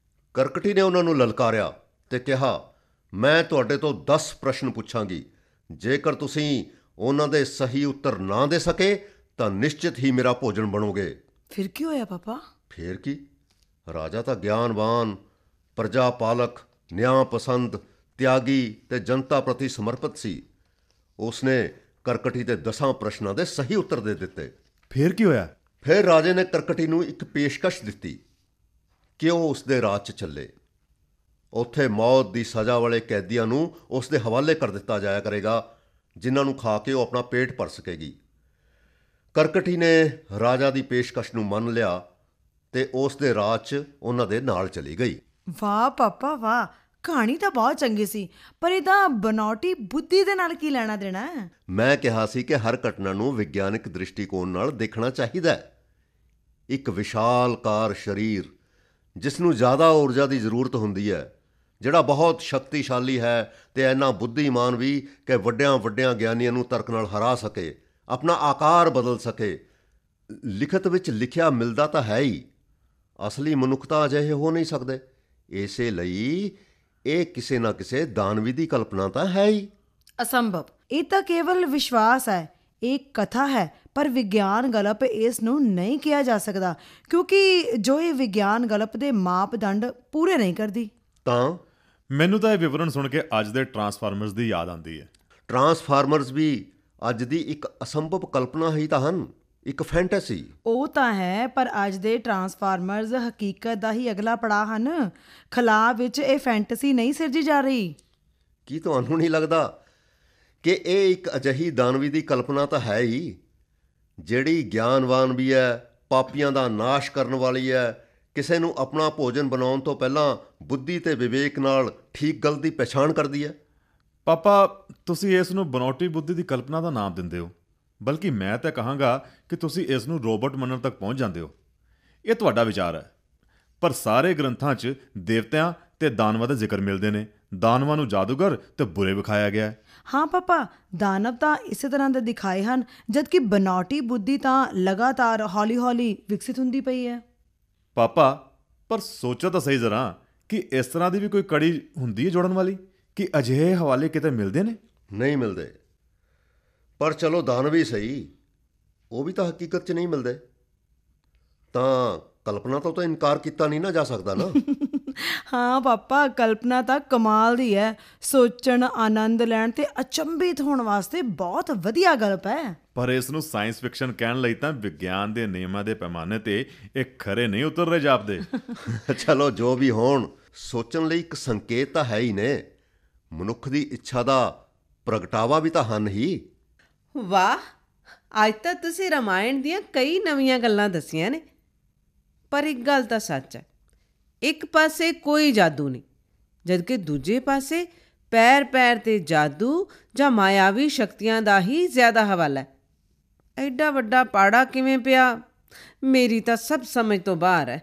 S7: ਕਰਕਟੀ ਨੇ ਉਹਨਾਂ ਨੂੰ ਲਲਕਾਰਿਆ ਤੇ ਕਿਹਾ, ਮੈਂ ਤੁਹਾਡੇ ਤੋਂ 10 ਪ੍ਰਸ਼ਨ ਪੁੱਛਾਂਗੀ। ਜੇਕਰ ਤੁਸੀਂ ਉਹਨਾਂ ਦੇ ਸਹੀ ਉੱਤਰ ਨਾ ਦੇ ਸਕੇ ਤਾਂ ਨਿਸ਼ਚਿਤ ਹੀ ਮੇਰਾ ਭੋਜਨ ਬਣੋਗੇ।
S5: ਫਿਰ ਕੀ ਹੋਇਆ ਪਾਪਾ?
S7: ਫੇਰ ਕੀ, ਰਾਜਾ ਤਾਂ ਗਿਆਨਵਾਨ, ਪ੍ਰਜਾ ਪਾਲਕ, ਨਿਆਂ ਪਸੰਦ, ਤਿਆਗੀ ਤੇ ਜਨਤਾ ਪ੍ਰਤੀ ਸਮਰਪਿਤ ਸੀ। ਉਸਨੇ ਕਰਕਟੀ ਦੇ 10 ਪ੍ਰਸ਼ਨਾਂ ਦੇ ਸਹੀ ਉੱਤਰ ਦੇ ਦਿੱਤੇ।
S6: ਫਿਰ ਕੀ ਹੋਇਆ?
S7: ਫਿਰ ਰਾਜੇ ਨੇ ਕਰਕਟੀ ਨੂੰ ਇੱਕ ਪੇਸ਼ਕਸ਼ ਦਿੱਤੀ ਕਿ ਉਹ ਉਸ ਦੇ ਰਾਜ 'ਚ ਚੱਲੇ। ਉੱਥੇ ਮੌਤ ਦੀ ਸਜ਼ਾ ਵਾਲੇ ਕੈਦੀਆਂ ਨੂੰ ਉਸ ਦੇ ਹਵਾਲੇ ਕਰ ਦਿੱਤਾ ਜਾਇਆ ਕਰੇਗਾ, ਜਿਨ੍ਹਾਂ ਨੂੰ ਖਾ ਕੇ ਉਹ ਆਪਣਾ ਪੇਟ ਭਰ ਸਕੇਗੀ। ਕਰਕਟੀ ਨੇ ਰਾਜਾ ਦੀ ਪੇਸ਼ਕਸ਼ ਨੂੰ ਮੰਨ ਲਿਆ ਤੇ ਉਸ ਦੇ ਰਾਜ 'ਚ ਉਹਨਾਂ ਦੇ ਨਾਲ ਚਲੀ ਗਈ।
S5: ਵਾਹ ਪਾਪਾ ਵਾਹ, ਕਹਾਣੀ ਤਾਂ ਬਹੁਤ ਚੰਗੀ ਸੀ, ਪਰ ਇਹਦਾ ਬਨਾਵਟੀ ਬੁੱਧੀ ਦੇ ਨਾਲ ਕੀ ਲੈਣਾ ਦੇਣਾ ਹੈ?
S7: ਮੈਂ ਕਿਹਾ ਸੀ ਕਿ ਹਰ ਘਟਨਾ ਨੂੰ ਵਿਗਿਆਨਿਕ ਦ੍ਰਿਸ਼ਟੀਕੋਣ ਨਾਲ ਦੇਖਣਾ ਚਾਹੀਦਾ ਹੈ। ਇੱਕ ਵਿਸ਼ਾਲਕਾਰ ਸਰੀਰ ਜਿਸ ਨੂੰ ਜ਼ਿਆਦਾ ਊਰਜਾ ਦੀ ਜ਼ਰੂਰਤ ਹੁੰਦੀ ਹੈ, ਜਿਹੜਾ ਬਹੁਤ ਸ਼ਕਤੀਸ਼ਾਲੀ ਹੈ ਤੇ ਇੰਨਾ ਬੁੱਧੀਮਾਨ ਵੀ ਕਿ ਵੱਡਿਆਂ ਗਿਆਨੀਆਂ ਨੂੰ ਤਰਕ ਨਾਲ ਹਰਾ ਸਕੇ, ਆਪਣਾ ਆਕਾਰ ਬਦਲ ਸਕੇ। ਲਿਖਤ ਵਿੱਚ ਲਿਖਿਆ ਮਿਲਦਾ ਤਾਂ ਹੈ ਹੀ, ਅਸਲੀ ਮਨੁੱਖਤਾ ਅਜਿਹੇ ਹੋ ਨਹੀਂ ਸਕਦੇ। ਇਸੇ ਲਈ ਇਹ ਕਿਸੇ ਨਾ ਕਿਸੇ ਦਾਨਵੀ ਦੀ ਕਲਪਨਾ ਤਾਂ ਹੈ ਹੀ।
S5: ਅਸੰਭਵ, ਇਹ ਤਾਂ ਕੇਵਲ ਵਿਸ਼ਵਾਸ ਹੈ, ਇਹ ਕਥਾ ਹੈ, ਪਰ ਵਿਗਿਆਨ ਗਲਪ ਇਸ ਨੂੰ ਨਹੀਂ ਕਿਹਾ ਜਾ ਸਕਦਾ ਕਿਉਂਕਿ ਜੋ ਇਹ ਵਿਗਿਆਨ ਗਲਪ ਦੇ ਮਾਪਦੰਡ ਪੂਰੇ ਨਹੀਂ ਕਰਦੀ।
S7: ਤਾਂ
S6: ਮੈਨੂੰ ਤਾਂ ਇਹ ਵਿਵਰਣ ਸੁਣ ਕੇ ਅੱਜ ਦੇ ਟਰਾਂਸਫਾਰਮਰਸ ਦੀ ਯਾਦ ਆਉਂਦੀ ਹੈ।
S7: ਟਰਾਂਸਫਾਰਮਰਸ ਵੀ ਅੱਜ ਦੀ ਇੱਕ ਅਸੰਭਵ ਕਲਪਨਾ ਹੀ ਤਾਂ ਹਨ, ਇੱਕ ਫੈਂਟੈਸੀ।
S5: ਉਹ ਤਾਂ ਹੈ, ਪਰ ਅੱਜ ਦੇ ਟਰਾਂਸਫਾਰਮਰਸ ਹਕੀਕਤ ਦਾ ਹੀ ਅਗਲਾ ਪੜਾਅ ਹਨ। ਖਲਾਅ ਵਿੱਚ ਇਹ ਫੈਂਟੈਸੀ ਨਹੀਂ ਸਿਰਜੀ ਜਾ ਰਹੀ।
S7: ਕੀ ਤੁਹਾਨੂੰ ਨਹੀਂ ਲੱਗਦਾ ਕਿ ਇਹ ਇੱਕ ਅਜਿਹੀ ਦਾਨਵੀ ਦੀ ਕਲਪਨਾ ਤਾਂ ਹੈ ਹੀ, ਜਿਹੜੀ ਗਿਆਨਵਾਨ ਵੀ ਹੈ, ਪਾਪੀਆਂ ਦਾ ਨਾਸ਼ ਕਰਨ ਵਾਲੀ ਹੈ, ਕਿਸੇ ਨੂੰ ਆਪਣਾ ਭੋਜਨ ਬਣਾਉਣ ਤੋਂ ਪਹਿਲਾਂ ਬੁੱਧੀ ਤੇ ਵਿਵੇਕ ਨਾਲ ਠੀਕ ਗਲਤ ਦੀ ਪਛਾਣ ਕਰਦੀ ਹੈ?
S6: ਪਾਪਾ, ਤੁਸੀਂ ਇਸ ਨੂੰ ਬਨਾਵਟੀ ਬੁੱਧੀ ਦੀ ਕਲਪਨਾ ਦਾ ਨਾਮ ਦਿੰਦੇ ਹੋ, ਬਲਕਿ ਮੈਂ ਤਾਂ ਕਹਾਂਗਾ ਕਿ ਤੁਸੀਂ ਇਸ ਨੂੰ ਰੋਬੋਟ ਮੰਨਣ ਤੱਕ ਪਹੁੰਚ ਜਾਂਦੇ ਹੋ। ਇਹ ਤੁਹਾਡਾ ਵਿਚਾਰ ਹੈ, ਪਰ ਸਾਰੇ ਗ੍ਰੰਥਾਂ 'ਚ ਦੇਵਤਿਆਂ ਤੇ ਦਾਨਵਾਂ ਦੇ ਜ਼ਿਕਰ ਮਿਲਦੇ ਨੇ। ਦਾਨਵਾਂ ਨੂੰ ਜਾਦੂਗਰ ਤੇ ਬੁਰੇ ਵਿਖਾਇਆ ਗਿਆ ਹੈ।
S5: ਹਾਂ ਪਾਪਾ, ਦਾਨਵ ਤਾਂ ਇਸੇ ਤਰ੍ਹਾਂ ਦੇ ਦਿਖਾਏ ਹਨ, ਜਦਕਿ ਬਨਾਵਟੀ ਬੁੱਧੀ ਤਾਂ ਲਗਾਤਾਰ ਹੌਲੀ-ਹੌਲੀ ਵਿਕਸਿਤ ਹੁੰਦੀ ਪਈ ਹੈ।
S6: ਪਾਪਾ, ਪਰ ਸੋਚੋ ਤਾਂ ਸਹੀ ਜ਼ਰਾ ਕਿ ਇਸ ਤਰ੍ਹਾਂ ਦੀ ਵੀ ਕੋਈ ਕੜੀ ਹੁੰਦੀ ਹੈ ਜੋੜਨ ਵਾਲੀ ਕਿ ਅਜਿਹੇ ਹਵਾਲੇ ਕਿਤੇ ਮਿਲਦੇ ਨੇ?
S7: ਨਹੀਂ ਮਿਲਦੇ। ਪਰ ਚਲੋ ਦਾਨਵੀ ਸਹੀ, ਉਹ ਵੀ ਤਾਂ ਹਕੀਕਤ 'ਚ ਨਹੀਂ ਮਿਲਦੇ। ਤਾਂ ਕਲਪਨਾ ਤੋਂ ਤਾਂ ਇਨਕਾਰ ਕੀਤਾ ਨਹੀਂ ਨਾ ਜਾ ਸਕਦਾ ਨਾ।
S5: ਹਾਂ ਪਾਪਾ, ਕਲਪਨਾ ਤਾਂ ਕਮਾਲ ਦੀ ਹੈ। ਸੋਚਣ, ਆਨੰਦ ਲੈਣ ਤੇ ਅਚੰਭਿਤ ਹੋਣ ਵਾਸਤੇ ਬਹੁਤ ਵਧੀਆ ਗਲਪ ਹੈ।
S6: ਪਰ ਇਸ ਨੂੰ ਸਾਇੰਸ ਫਿਕਸ਼ਨ ਕਹਿਣ ਲਈ ਤਾਂ ਵਿਗਿਆਨ ਦੇ ਨਿਯਮਾਂ ਦੇ ਪੈਮਾਨੇ ਤੇ ਇਹ ਖਰੇ ਨਹੀਂ ਉਤਰ ਰਹੇ ਜਾਪਦੇ।
S7: ਚਲੋ ਜੋ ਵੀ ਹੋਣ, ਸੋਚਣ ਲਈ ਇੱਕ ਸੰਕੇਤ ਤਾਂ ਹੈ ਹੀ ਨੇ। ਮਨੁੱਖ ਦੀ ਇੱਛਾ ਦਾ ਪ੍ਰਗਟਾਵਾ ਵੀ ਤਾਂ ਹਨ ਹੀ।
S8: ਵਾਹ, ਅੱਜ ਤਾਂ ਤੁਸੀਂ ਰਾਮਾਇਣ ਦੀਆਂ ਕਈ ਨਵੀਆਂ ਗੱਲਾਂ ਦੱਸੀਆਂ ਨੇ। ਪਰ ਇੱਕ ਗੱਲ ਤਾਂ ਸੱਚ ਹੈ, ਇੱਕ ਪਾਸੇ ਕੋਈ ਜਾਦੂ ਨਹੀਂ, ਜਦਕਿ ਦੂਜੇ ਪਾਸੇ ਪੈਰ ਪੈਰ ਤੇ ਜਾਦੂ ਜਾਂ ਮਾਇਆਵੀ ਸ਼ਕਤੀਆਂ ਦਾ ਹੀ ਜ਼ਿਆਦਾ ਹਵਾਲਾ ਹੈ। ਐਡਾ ਵੱਡਾ ਪਾੜਾ ਕਿਵੇਂ ਪਿਆ, ਮੇਰੀ ਤਾਂ ਸਭ ਸਮਝ ਤੋਂ ਬਾਹਰ ਹੈ।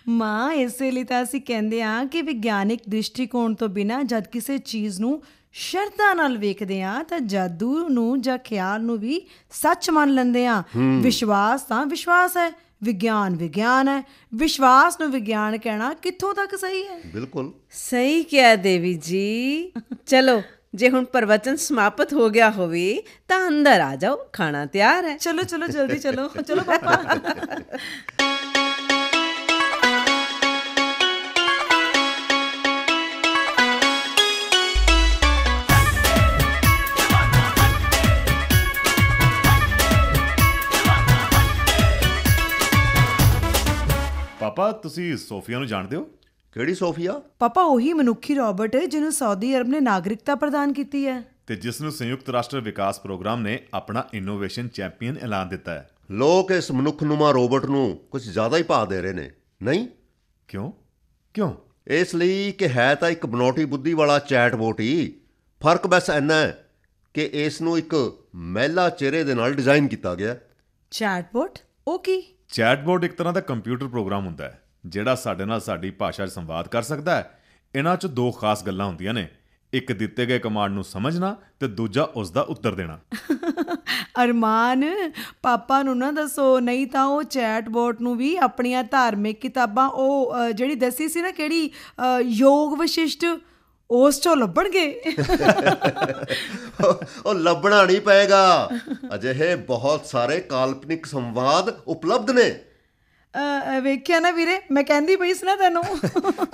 S5: ਮਾਂ, ਇਸੇ ਲਈ ਤਾਂ ਅਸੀਂ ਕਹਿੰਦੇ ਹਾਂ ਕਿ ਵਿਗਿਆਨਿਕ ਦ੍ਰਿਸ਼ਟੀਕੋਣ ਤੋਂ ਬਿਨਾਂ ਜਦ ਕਿਸੇ ਚੀਜ਼ ਨੂੰ ਸ਼ਰਧਾ ਨਾਲ ਵੇਖਦੇ ਹਾਂ ਤਾਂ ਜਾਦੂ ਨੂੰ ਜਾਂ ਖਿਆਲ ਨੂੰ ਵੀ ਸੱਚ ਮੰਨ ਲੈਂਦੇ ਹਾਂ। ਵਿਸ਼ਵਾਸ ਤਾਂ ਵਿਸ਼ਵਾਸ ਹੈ, ਵਿਗਿਆਨ ਵਿਗਿਆਨ ਹੈ। ਵਿਸ਼ਵਾਸ ਨੂੰ ਵਿਗਿਆਨ ਕਹਿਣਾ ਕਿੱਥੋਂ ਤੱਕ ਸਹੀ ਹੈ?
S7: ਬਿਲਕੁਲ
S8: ਸਹੀ ਕਿਹਾ ਦੇਵੀ ਜੀ। ਚਲੋ, ਜੇ ਹੁਣ ਪ੍ਰਵਚਨ ਸਮਾਪਤ ਹੋ ਗਿਆ ਹੋਵੇ ਤਾਂ ਅੰਦਰ ਆ ਜਾਓ, ਖਾਣਾ ਤਿਆਰ ਹੈ।
S5: ਚਲੋ ਚਲੋ ਜਲਦੀ ਚਲੋ। ਚਲੋ ਪਾਪਾ।
S6: ਪਾਪਾ, ਤੁਸੀਂ ਸੋਫੀਆ ਨੂੰ ਜਾਣਦੇ ਹੋ?
S7: ਕਿਹੜੀ ਸੋਫੀਆ?
S5: ਪਾਪਾ, ਉਹੀ ਮਨੁੱਖੀ ਰੋਬੋਟ ਹੈ ਜਿਹਨੂੰ ਸਾਊਦੀ ਅਰਬ ਨੇ ਨਾਗਰਿਕਤਾ ਪ੍ਰਦਾਨ ਕੀਤੀ ਹੈ
S6: ਤੇ ਜਿਸ ਨੂੰ ਸੰਯੁਕਤ ਰਾਸ਼ਟਰ ਵਿਕਾਸ ਪ੍ਰੋਗਰਾਮ ਨੇ ਆਪਣਾ ਇਨੋਵੇਸ਼ਨ ਚੈਂਪੀਅਨ ਐਲਾਨ ਦਿੱਤਾ ਹੈ।
S7: ਲੋਕ ਇਸ ਮਨੁੱਖਨੁਮਾ ਰੋਬੋਟ ਨੂੰ ਕੁਝ ਜ਼ਿਆਦਾ ਹੀ ਭਾਅ ਦੇ ਰਹੇ ਨੇ, ਨਹੀਂ?
S6: ਕਿਉਂ?
S7: ਇਸ ਲਈ ਕਿ ਹੈ ਤਾਂ ਇੱਕ ਬਨੌਟੀ ਬੁੱਧੀ ਵਾਲਾ ਚੈਟਬੋਟ ਹੀ। ਫਰਕ ਬਸ ਇੰਨਾ ਹੈ ਕਿ ਇਸ ਨੂੰ ਇੱਕ ਮਹਿਲਾ ਚਿਹਰੇ ਦੇ ਨਾਲ ਡਿਜ਼ਾਈਨ ਕੀਤਾ ਗਿਆ।
S5: ਚੈਟਬੋਟ? ਉਹ ਕੀ?
S6: ਚੈਟਬੋਟ ਇੱਕ ਤਰ੍ਹਾਂ ਦਾ ਕੰਪਿਊਟਰ ਪ੍ਰੋਗਰਾਮ ਹੁੰਦਾ ਹੈ ਜਿਹੜਾ ਸਾਡੇ ਨਾਲ ਸਾਡੀ ਭਾਸ਼ਾ 'ਚ ਸੰਵਾਦ ਕਰ ਸਕਦਾ ਹੈ। ਇਹਨਾਂ 'ਚ ਦੋ ਖਾਸ ਗੱਲਾਂ ਹੁੰਦੀਆਂ ਨੇ, ਇੱਕ ਦਿੱਤੇ ਗਏ ਕਮਾਂਡ ਨੂੰ ਸਮਝਣਾ ਤੇ ਦੂਜਾ ਉਸ ਦਾ ਉੱਤਰ ਦੇਣਾ।
S5: ਅਰਮਾਨ, ਪਾਪਾ ਨੂੰ ਨਾ ਦੱਸੋ, ਨਹੀਂ ਤਾਂ ਉਹ ਚੈਟਬੋਟ ਨੂੰ ਵੀ ਆਪਣੀਆਂ ਧਾਰਮਿਕ ਕਿਤਾਬਾਂ, ਉਹ ਜਿਹੜੀ ਦੱਸੀ ਸੀ ਨਾ ਕਿਹੜੀ, ਯੋਗ ਵਸ਼ਿਸ਼ਟ, ਉਸ 'ਚੋਂ ਲੱਭਣਗੇ।
S7: ਉਹ ਲੱਭਣਾ ਨਹੀਂ ਪਏਗਾ। ਅਜਿਹੇ ਬਹੁਤ ਸਾਰੇ ਕਾਲਪਨਿਕ ਸੰਵਾਦ ਉਪਲਬਧ ਨੇ।
S5: ਵੇਖਿਆ ਨਾ ਵੀਰੇ, ਮੈਂ ਕਹਿੰਦੀ ਪਈ ਸੀ ਨਾ ਤੈਨੂੰ।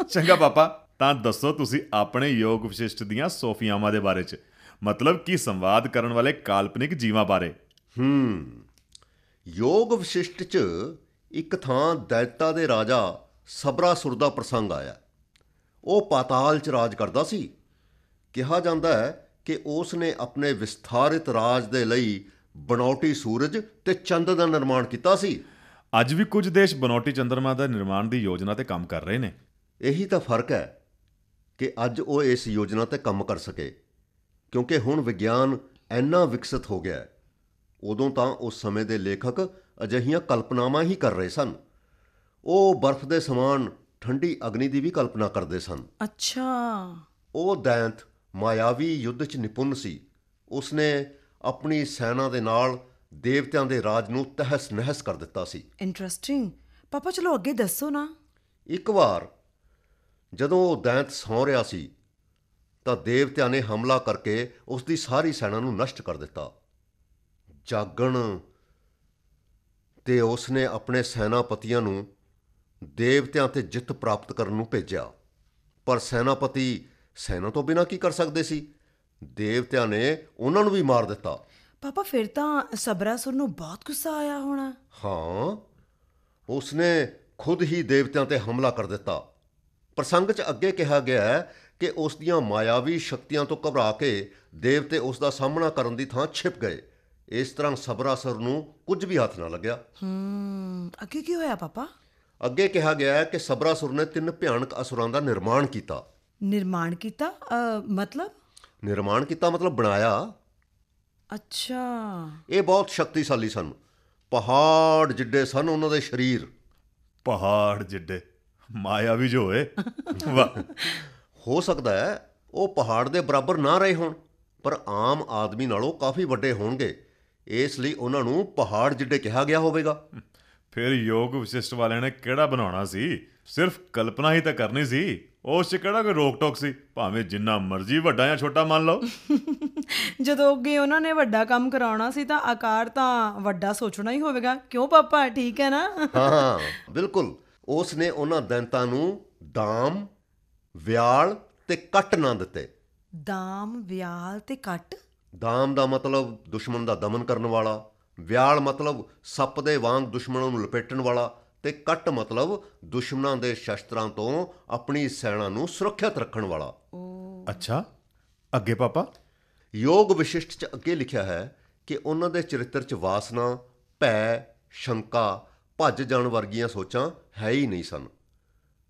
S6: ਚੰਗਾ ਪਾਪਾ, ਤਾਂ ਦੱਸੋ ਤੁਸੀਂ ਆਪਣੇ ਯੋਗ ਵਿਸ਼ਿਸ਼ਟ ਦੀਆਂ ਸੋਫੀਆਵਾਂ ਦੇ ਬਾਰੇ 'ਚ, ਮਤਲਬ ਕਿ ਸੰਵਾਦ ਕਰਨ ਵਾਲੇ ਕਾਲਪਨਿਕ ਜੀਵਾਂ ਬਾਰੇ।
S7: ਯੋਗ ਵਿਸ਼ਿਸ਼ਟ 'ਚ ਇੱਕ ਥਾਂ ਦੈਤਾ ਦੇ ਰਾਜਾ ਸਬਰਾਸੁਰ ਦਾ ਪ੍ਰਸੰਗ ਆਇਆ। ਉਹ ਪਾਤਾਲ 'ਚ ਰਾਜ ਕਰਦਾ ਸੀ। ਕਿਹਾ ਜਾਂਦਾ ਹੈ ਕਿ ਉਸ ਨੇ ਆਪਣੇ ਵਿਸਥਾਰਿਤ ਰਾਜ ਦੇ ਲਈ ਬਨੌਟੀ ਸੂਰਜ ਤੇ ਚੰਦ ਦਾ ਨਿਰਮਾਣ ਕੀਤਾ ਸੀ।
S6: ਅੱਜ ਵੀ ਕੁਝ ਦੇਸ਼ ਬਨੌਟੀ ਚੰਦਰਮਾ ਦਾ ਨਿਰਮਾਣ ਦੀ ਯੋਜਨਾ ਤੇ ਕੰਮ ਕਰ ਰਹੇ ਨੇ।
S7: ਇਹੀ ਤਾਂ ਫਰਕ ਹੈ ਕਿ ਅੱਜ ਉਹ ਇਸ ਯੋਜਨਾ ਤੇ ਕੰਮ ਕਰ ਸਕੇ, ਕਿਉਂਕਿ ਹੁਣ ਵਿਗਿਆਨ ਇੰਨਾ ਵਿਕਸਿਤ ਹੋ ਗਿਆ ਹੈ। ਉਦੋਂ ਤਾਂ ਉਸ ਸਮੇਂ ਦੇ ਲੇਖਕ ਅਜਿਹੀਆਂ ਕਲਪਨਾਵਾਂ ਹੀ ਕਰ ਰਹੇ ਸਨ। ਉਹ ਬਰਫ਼ ਦੇ ਸਮਾਨ ਠੰਡੀ ਅਗਨੀ ਦੀ ਵੀ ਕਲਪਨਾ ਕਰਦੇ ਸਨ।
S5: ਅੱਛਾ।
S7: ਉਹ ਦੈਂਤ ਮਾਇਆਵੀ ਯੁੱਧ 'ਚ ਨਿਪੁੰਨ ਸੀ। ਉਸਨੇ ਆਪਣੀ ਸੈਨਾ ਦੇ ਨਾਲ ਦੇਵਤਿਆਂ ਦੇ ਰਾਜ ਨੂੰ ਤਹਿਸ ਨਹਿਸ ਕਰ ਦਿੱਤਾ ਸੀ।
S5: ਇੰਟਰਸਟਿੰਗ। ਪਾਪਾ ਚਲੋ ਅੱਗੇ ਦੱਸੋ ਨਾ।
S7: ਇੱਕ ਵਾਰ ਜਦੋਂ ਉਹ ਦੈਂਤ ਸੌਂ ਰਿਹਾ ਸੀ ਤਾਂ ਦੇਵਤਿਆਂ ਨੇ ਹਮਲਾ ਕਰਕੇ ਉਸ ਦੀ ਸਾਰੀ ਸੈਨਾ ਨੂੰ ਨਸ਼ਟ ਕਰ ਦਿੱਤਾ। ਜਾਗਣ ਤੇ ਉਸਨੇ ਆਪਣੇ ਸੈਨਾਪਤੀਆਂ ਨੂੰ ਦੇਵਤਿਆਂ ਤੇ ਜਿੱਤ ਪ੍ਰਾਪਤ ਕਰਨ ਨੂੰ ਭੇਜਿਆ। ਪਰ ਸੈਨਾਪਤੀ ਸੈਨਾ ਤੋਂ ਬਿਨਾਂ ਕੀ ਕਰ ਸਕਦੇ ਸੀ? ਦੇਵਤਿਆਂ ਨੇ ਉਹਨਾਂ ਨੂੰ ਵੀ ਮਾਰ ਦਿੱਤਾ।
S5: ਪਾਪਾ, ਫਿਰ ਤਾਂ ਸਬਰਾਸੁਰ ਨੂੰ ਬਹੁਤ ਗੁੱਸਾ ਆਇਆ ਹੋਣਾ।
S7: ਹਾਂ, ਉਸਨੇ ਖੁਦ ਹੀ ਦੇਵਤਿਆਂ ਤੇ ਹਮਲਾ ਕਰ ਦਿੱਤਾ। ਪ੍ਰਸੰਗ 'ਚ ਅੱਗੇ ਕਿਹਾ ਗਿਆ ਹੈ ਕਿ ਉਸ ਦੀਆਂ ਮਾਇਆਵੀ ਸ਼ਕਤੀਆਂ ਤੋਂ ਘਬਰਾ ਕੇ ਦੇਵਤੇ ਉਸ ਦਾ ਸਾਹਮਣਾ ਕਰਨ ਦੀ ਥਾਂ ਛਿਪ ਗਏ। ਇਸ ਤਰ੍ਹਾਂ ਸਬਰਾਸੁਰ ਨੂੰ ਕੁਝ ਵੀ ਹੱਥ ਨਾ ਲੱਗਿਆ।
S5: ਅੱਗੇ ਕੀ ਹੋਇਆ ਪਾਪਾ?
S7: ਅੱਗੇ ਕਿਹਾ ਗਿਆ ਹੈ ਕਿ ਸਬਰਾਸੁਰ ਨੇ 3 ਭਿਆਨਕ ਅਸੁਰਾਂ ਦਾ ਨਿਰਮਾਣ ਕੀਤਾ।
S5: ਨਿਰਮਾਣ ਕੀਤਾ?
S7: ਨਿਰਮਾਣ ਕੀਤਾ ਮਤਲਬ ਬਣਾਇਆ।
S5: ਅੱਛਾ।
S7: ਇਹ ਬਹੁਤ ਸ਼ਕਤੀਸ਼ਾਲੀ ਸਨ। ਪਹਾੜ ਜਿੱਡੇ ਸਨ ਉਹਨਾਂ ਦੇ ਸਰੀਰ।
S6: ਪਹਾੜ ਜਿੱਡੇ? ਮਾਇਆਵੀ ਜੋ ਹੋਏ। ਵਾਹ।
S7: ਹੋ ਸਕਦਾ ਹੈ ਉਹ ਪਹਾੜ ਦੇ ਬਰਾਬਰ ਨਾ ਰਹੇ ਹੋਣ, ਪਰ ਆਮ ਆਦਮੀ ਨਾਲੋਂ ਕਾਫੀ ਵੱਡੇ ਹੋਣਗੇ, ਇਸ ਲਈ ਉਹਨਾਂ ਨੂੰ ਪਹਾੜ ਜਿੱਡੇ ਕਿਹਾ ਗਿਆ ਹੋਵੇਗਾ।
S6: ਫਿਰ ਯੋਗ ਵਿਸ਼ਿਸ਼ਟ ਵਾਲਿਆਂ ਨੇ ਕਿਹੜਾ ਬਣਾਉਣਾ ਸੀ ਸਿਰਫ ਕਲਪਨਾ ਹੀ ਤਾਂ ਕਰਨੀ ਸੀ, ਉਸ 'ਚ ਕਿਹੜਾ ਕੋਈ ਰੋਕ ਟੋਕ ਸੀ, ਭਾਵੇਂ ਜਿੰਨਾ ਮਰਜ਼ੀ ਵੱਡਾ ਜਾਂ ਛੋਟਾ ਮੰਨ ਲਓ।
S5: ਜਦੋਂ ਅੱਗੇ ਉਹਨਾਂ ਨੇ ਵੱਡਾ ਕੰਮ ਕਰਾਉਣਾ ਸੀ ਤਾਂ ਆਕਾਰ ਤਾਂ ਵੱਡਾ ਸੋਚਣਾ ਹੀ ਹੋਵੇਗਾ, ਕਿਉਂ ਪਾਪਾ? ਠੀਕ ਹੈ ਨਾ?
S7: ਹਾਂ ਬਿਲਕੁਲ। ਉਸ ਨੇ ਉਹਨਾਂ ਦੈਂਤਾਂ ਨੂੰ ਦਾਮ, ਵਿਆਲ ਤੇ ਕੱਟ ਨਾਂ ਦਿੱਤੇ।
S5: ਦਾਮ, ਵਿਆਲ ਤੇ ਕੱਟ?
S7: ਦਾਮ ਦਾ ਮਤਲਬ ਦੁਸ਼ਮਣ ਦਾ ਦਮਨ ਕਰਨ ਵਾਲਾ, ਵਿਆਲ ਮਤਲਬ ਸੱਪ ਦੇ ਵਾਂਗ ਦੁਸ਼ਮਣਾਂ ਨੂੰ ਲਪੇਟਣ ਵਾਲਾ, ਤੇ ਕੱਟ ਮਤਲਬ ਦੁਸ਼ਮਣਾਂ ਦੇ ਸ਼ਸਤਰਾਂ ਤੋਂ ਆਪਣੀ ਸੈਨਾ ਨੂੰ ਸੁਰੱਖਿਅਤ ਰੱਖਣ ਵਾਲਾ।
S6: ਅੱਛਾ, ਅੱਗੇ ਪਾਪਾ?
S7: ਯੋਗ ਵਿਸ਼ਿਸ਼ਟ 'ਚ ਅੱਗੇ ਲਿਖਿਆ ਹੈ ਕਿ ਉਹਨਾਂ ਦੇ ਚਰਿੱਤਰ 'ਚ ਵਾਸਨਾ, ਭੈ, ਸ਼ੰਕਾ, ਭੱਜ ਜਾਣ ਵਰਗੀਆਂ ਸੋਚਾਂ ਹੈ ਹੀ ਨਹੀਂ ਸਨ।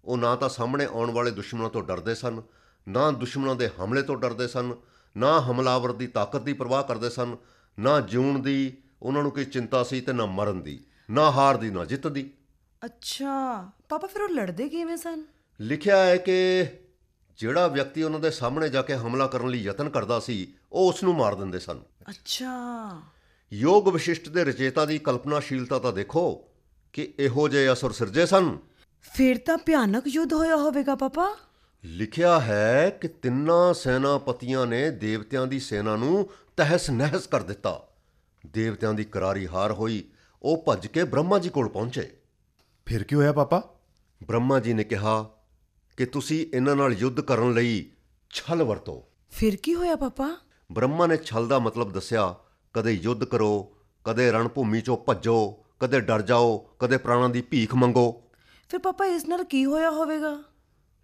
S7: ਉਹ ਨਾ ਤਾਂ ਸਾਹਮਣੇ ਆਉਣ ਵਾਲੇ ਦੁਸ਼ਮਣਾਂ ਤੋਂ ਡਰਦੇ ਸਨ, ਨਾ ਦੁਸ਼ਮਣਾਂ ਦੇ ਹਮਲੇ ਤੋਂ ਡਰਦੇ ਸਨ, ਨਾ ਹਮਲਾਵਰ ਦੀ ਤਾਕਤ ਦੀ ਪਰਵਾਹ ਕਰਦੇ ਸਨ, ਨਾ ਜਿਉਣ ਦੀ ਉਹਨਾਂ ਨੂੰ ਕੋਈ ਚਿੰਤਾ ਸੀ ਤੇ ਨਾ ਮਰਨ ਦੀ, ਨਾ ਹਾਰ ਦੀ ਨਾ ਜਿੱਤ ਦੀ।
S5: ਅੱਛਾ ਪਾਪਾ, ਫਿਰ ਉਹ ਲੜਦੇ ਕਿਵੇਂ ਸਨ?
S7: ਲਿਖਿਆ ਹੈ ਕਿ ਜਿਹੜਾ ਵਿਅਕਤੀ ਉਹਨਾਂ ਦੇ ਸਾਹਮਣੇ ਜਾ ਕੇ ਹਮਲਾ ਕਰਨ ਲਈ ਯਤਨ ਕਰਦਾ ਸੀ ਉਹ ਉਸ ਨੂੰ ਮਾਰ ਦਿੰਦੇ ਸਨ।
S5: ਅੱਛਾ।
S7: ਯੋਗ ਵਿਸ਼ਿਸ਼ਟ ਦੇ ਰਚੇਤਾ ਦੀ ਕਲਪਨਾਸ਼ੀਲਤਾ ਤਾਂ ਦੇਖੋ ਕਿ ਇਹੋ ਜਿਹੇ ਅਸੁਰ ਸਿਰਜੇ ਸਨ।
S5: ਫਿਰ ਤਾਂ ਭਿਆਨਕ ਯੁੱਧ ਹੋਇਆ ਹੋਵੇਗਾ ਪਾਪਾ।
S7: ਲਿਖਿਆ ਹੈ ਕਿ ਤਿੰਨਾਂ ਸੈਨਾਪਤੀਆਂ ਨੇ ਦੇਵਤਿਆਂ ਦੀ ਸੈਨਾ ਨੂੰ ਤਹਿਸ ਨਹਿਸ ਕਰ ਦਿੱਤਾ। ਦੇਵਤਿਆਂ ਦੀ ਕਰਾਰੀ ਹਾਰ ਹੋਈ, ਉਹ ਭੱਜ ਕੇ ਬ੍ਰਹਮਾ ਜੀ ਕੋਲ ਪਹੁੰਚੇ।
S6: ਫਿਰ ਕੀ ਹੋਇਆ ਪਾਪਾ?
S7: ਬ੍ਰਹਮਾ ਜੀ ਨੇ ਕਿਹਾ ਕਿ ਤੁਸੀਂ ਇਹਨਾਂ ਨਾਲ ਯੁੱਧ ਕਰਨ ਲਈ ਛਲ ਵਰਤੋ।
S5: ਫਿਰ ਕੀ ਹੋਇਆ ਪਾਪਾ?
S7: ਬ੍ਰਹਮਾ ਨੇ ਛਲ ਦਾ ਮਤਲਬ ਦੱਸਿਆ। ਕਦੇ ਯੁੱਧ ਕਰੋ, ਕਦੇ ਰਣਭੂਮੀ 'ਚੋਂ ਭੱਜੋ, ਕਦੇ ਡਰ ਜਾਓ, ਕਦੇ ਪ੍ਰਾਣਾਂ ਦੀ ਭੀਖ ਮੰਗੋ।
S5: ਫਿਰ ਪਾਪਾ ਇਸ ਨਾਲ ਕੀ ਹੋਇਆ ਹੋਵੇਗਾ?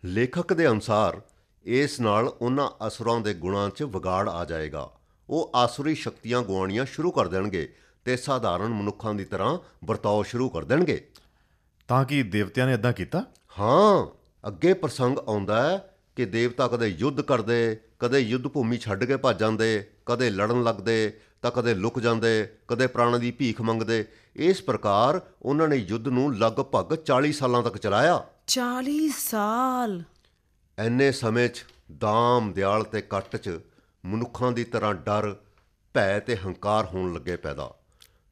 S7: ਲੇਖਕ ਦੇ ਅਨੁਸਾਰ ਇਸ ਨਾਲ ਉਹਨਾਂ ਅਸੁਰਾਂ ਦੇ ਗੁਣਾਂ 'ਚ ਵਿਗਾੜ ਆ ਜਾਏਗਾ। ਉਹ ਆਸੁਰੀ ਸ਼ਕਤੀਆਂ ਗੁਆਉਣੀਆਂ ਸ਼ੁਰੂ ਕਰ ਦੇਣਗੇ ਤੇ ਸਾਧਾਰਨ ਮਨੁੱਖਾਂ ਦੀ ਤਰ੍ਹਾਂ ਵਰਤਾਓ ਸ਼ੁਰੂ ਕਰ ਦੇਣਗੇ।
S6: ਤਾਂ ਕਿ ਦੇਵਤਿਆਂ ਨੇ ਇਦਾਂ ਕੀਤਾ?
S7: ਹਾਂ, ਅੱਗੇ ਪ੍ਰਸੰਗ ਆਉਂਦਾ ਹੈ ਕਿ ਦੇਵਤਾ ਕਦੇ ਯੁੱਧ ਕਰਦੇ, ਕਦੇ ਯੁੱਧ ਭੂਮੀ ਛੱਡ ਕੇ ਭੱਜ ਜਾਂਦੇ, ਕਦੇ ਲੜਨ ਲੱਗਦੇ ਤਾਂ ਕਦੇ ਲੁਕ ਜਾਂਦੇ, ਕਦੇ ਪ੍ਰਾਣਾਂ ਦੀ ਭੀਖ ਮੰਗਦੇ। ਇਸ ਪ੍ਰਕਾਰ ਉਹਨਾਂ ਨੇ ਯੁੱਧ ਨੂੰ ਲਗਭਗ 40 ਸਾਲਾਂ ਤੱਕ ਚਲਾਇਆ।
S5: 40 ਸਾਲ?
S7: ਐਨੇ ਸਮੇਂ 'ਚ ਦਾਮ, ਦਿਆਲ ਤੇ ਕੱਟ 'ਚ ਮਨੁੱਖਾਂ ਦੀ ਤਰ੍ਹਾਂ ਡਰ, ਭੈ ਤੇ ਹੰਕਾਰ ਹੋਣ ਲੱਗੇ ਪੈਦਾ,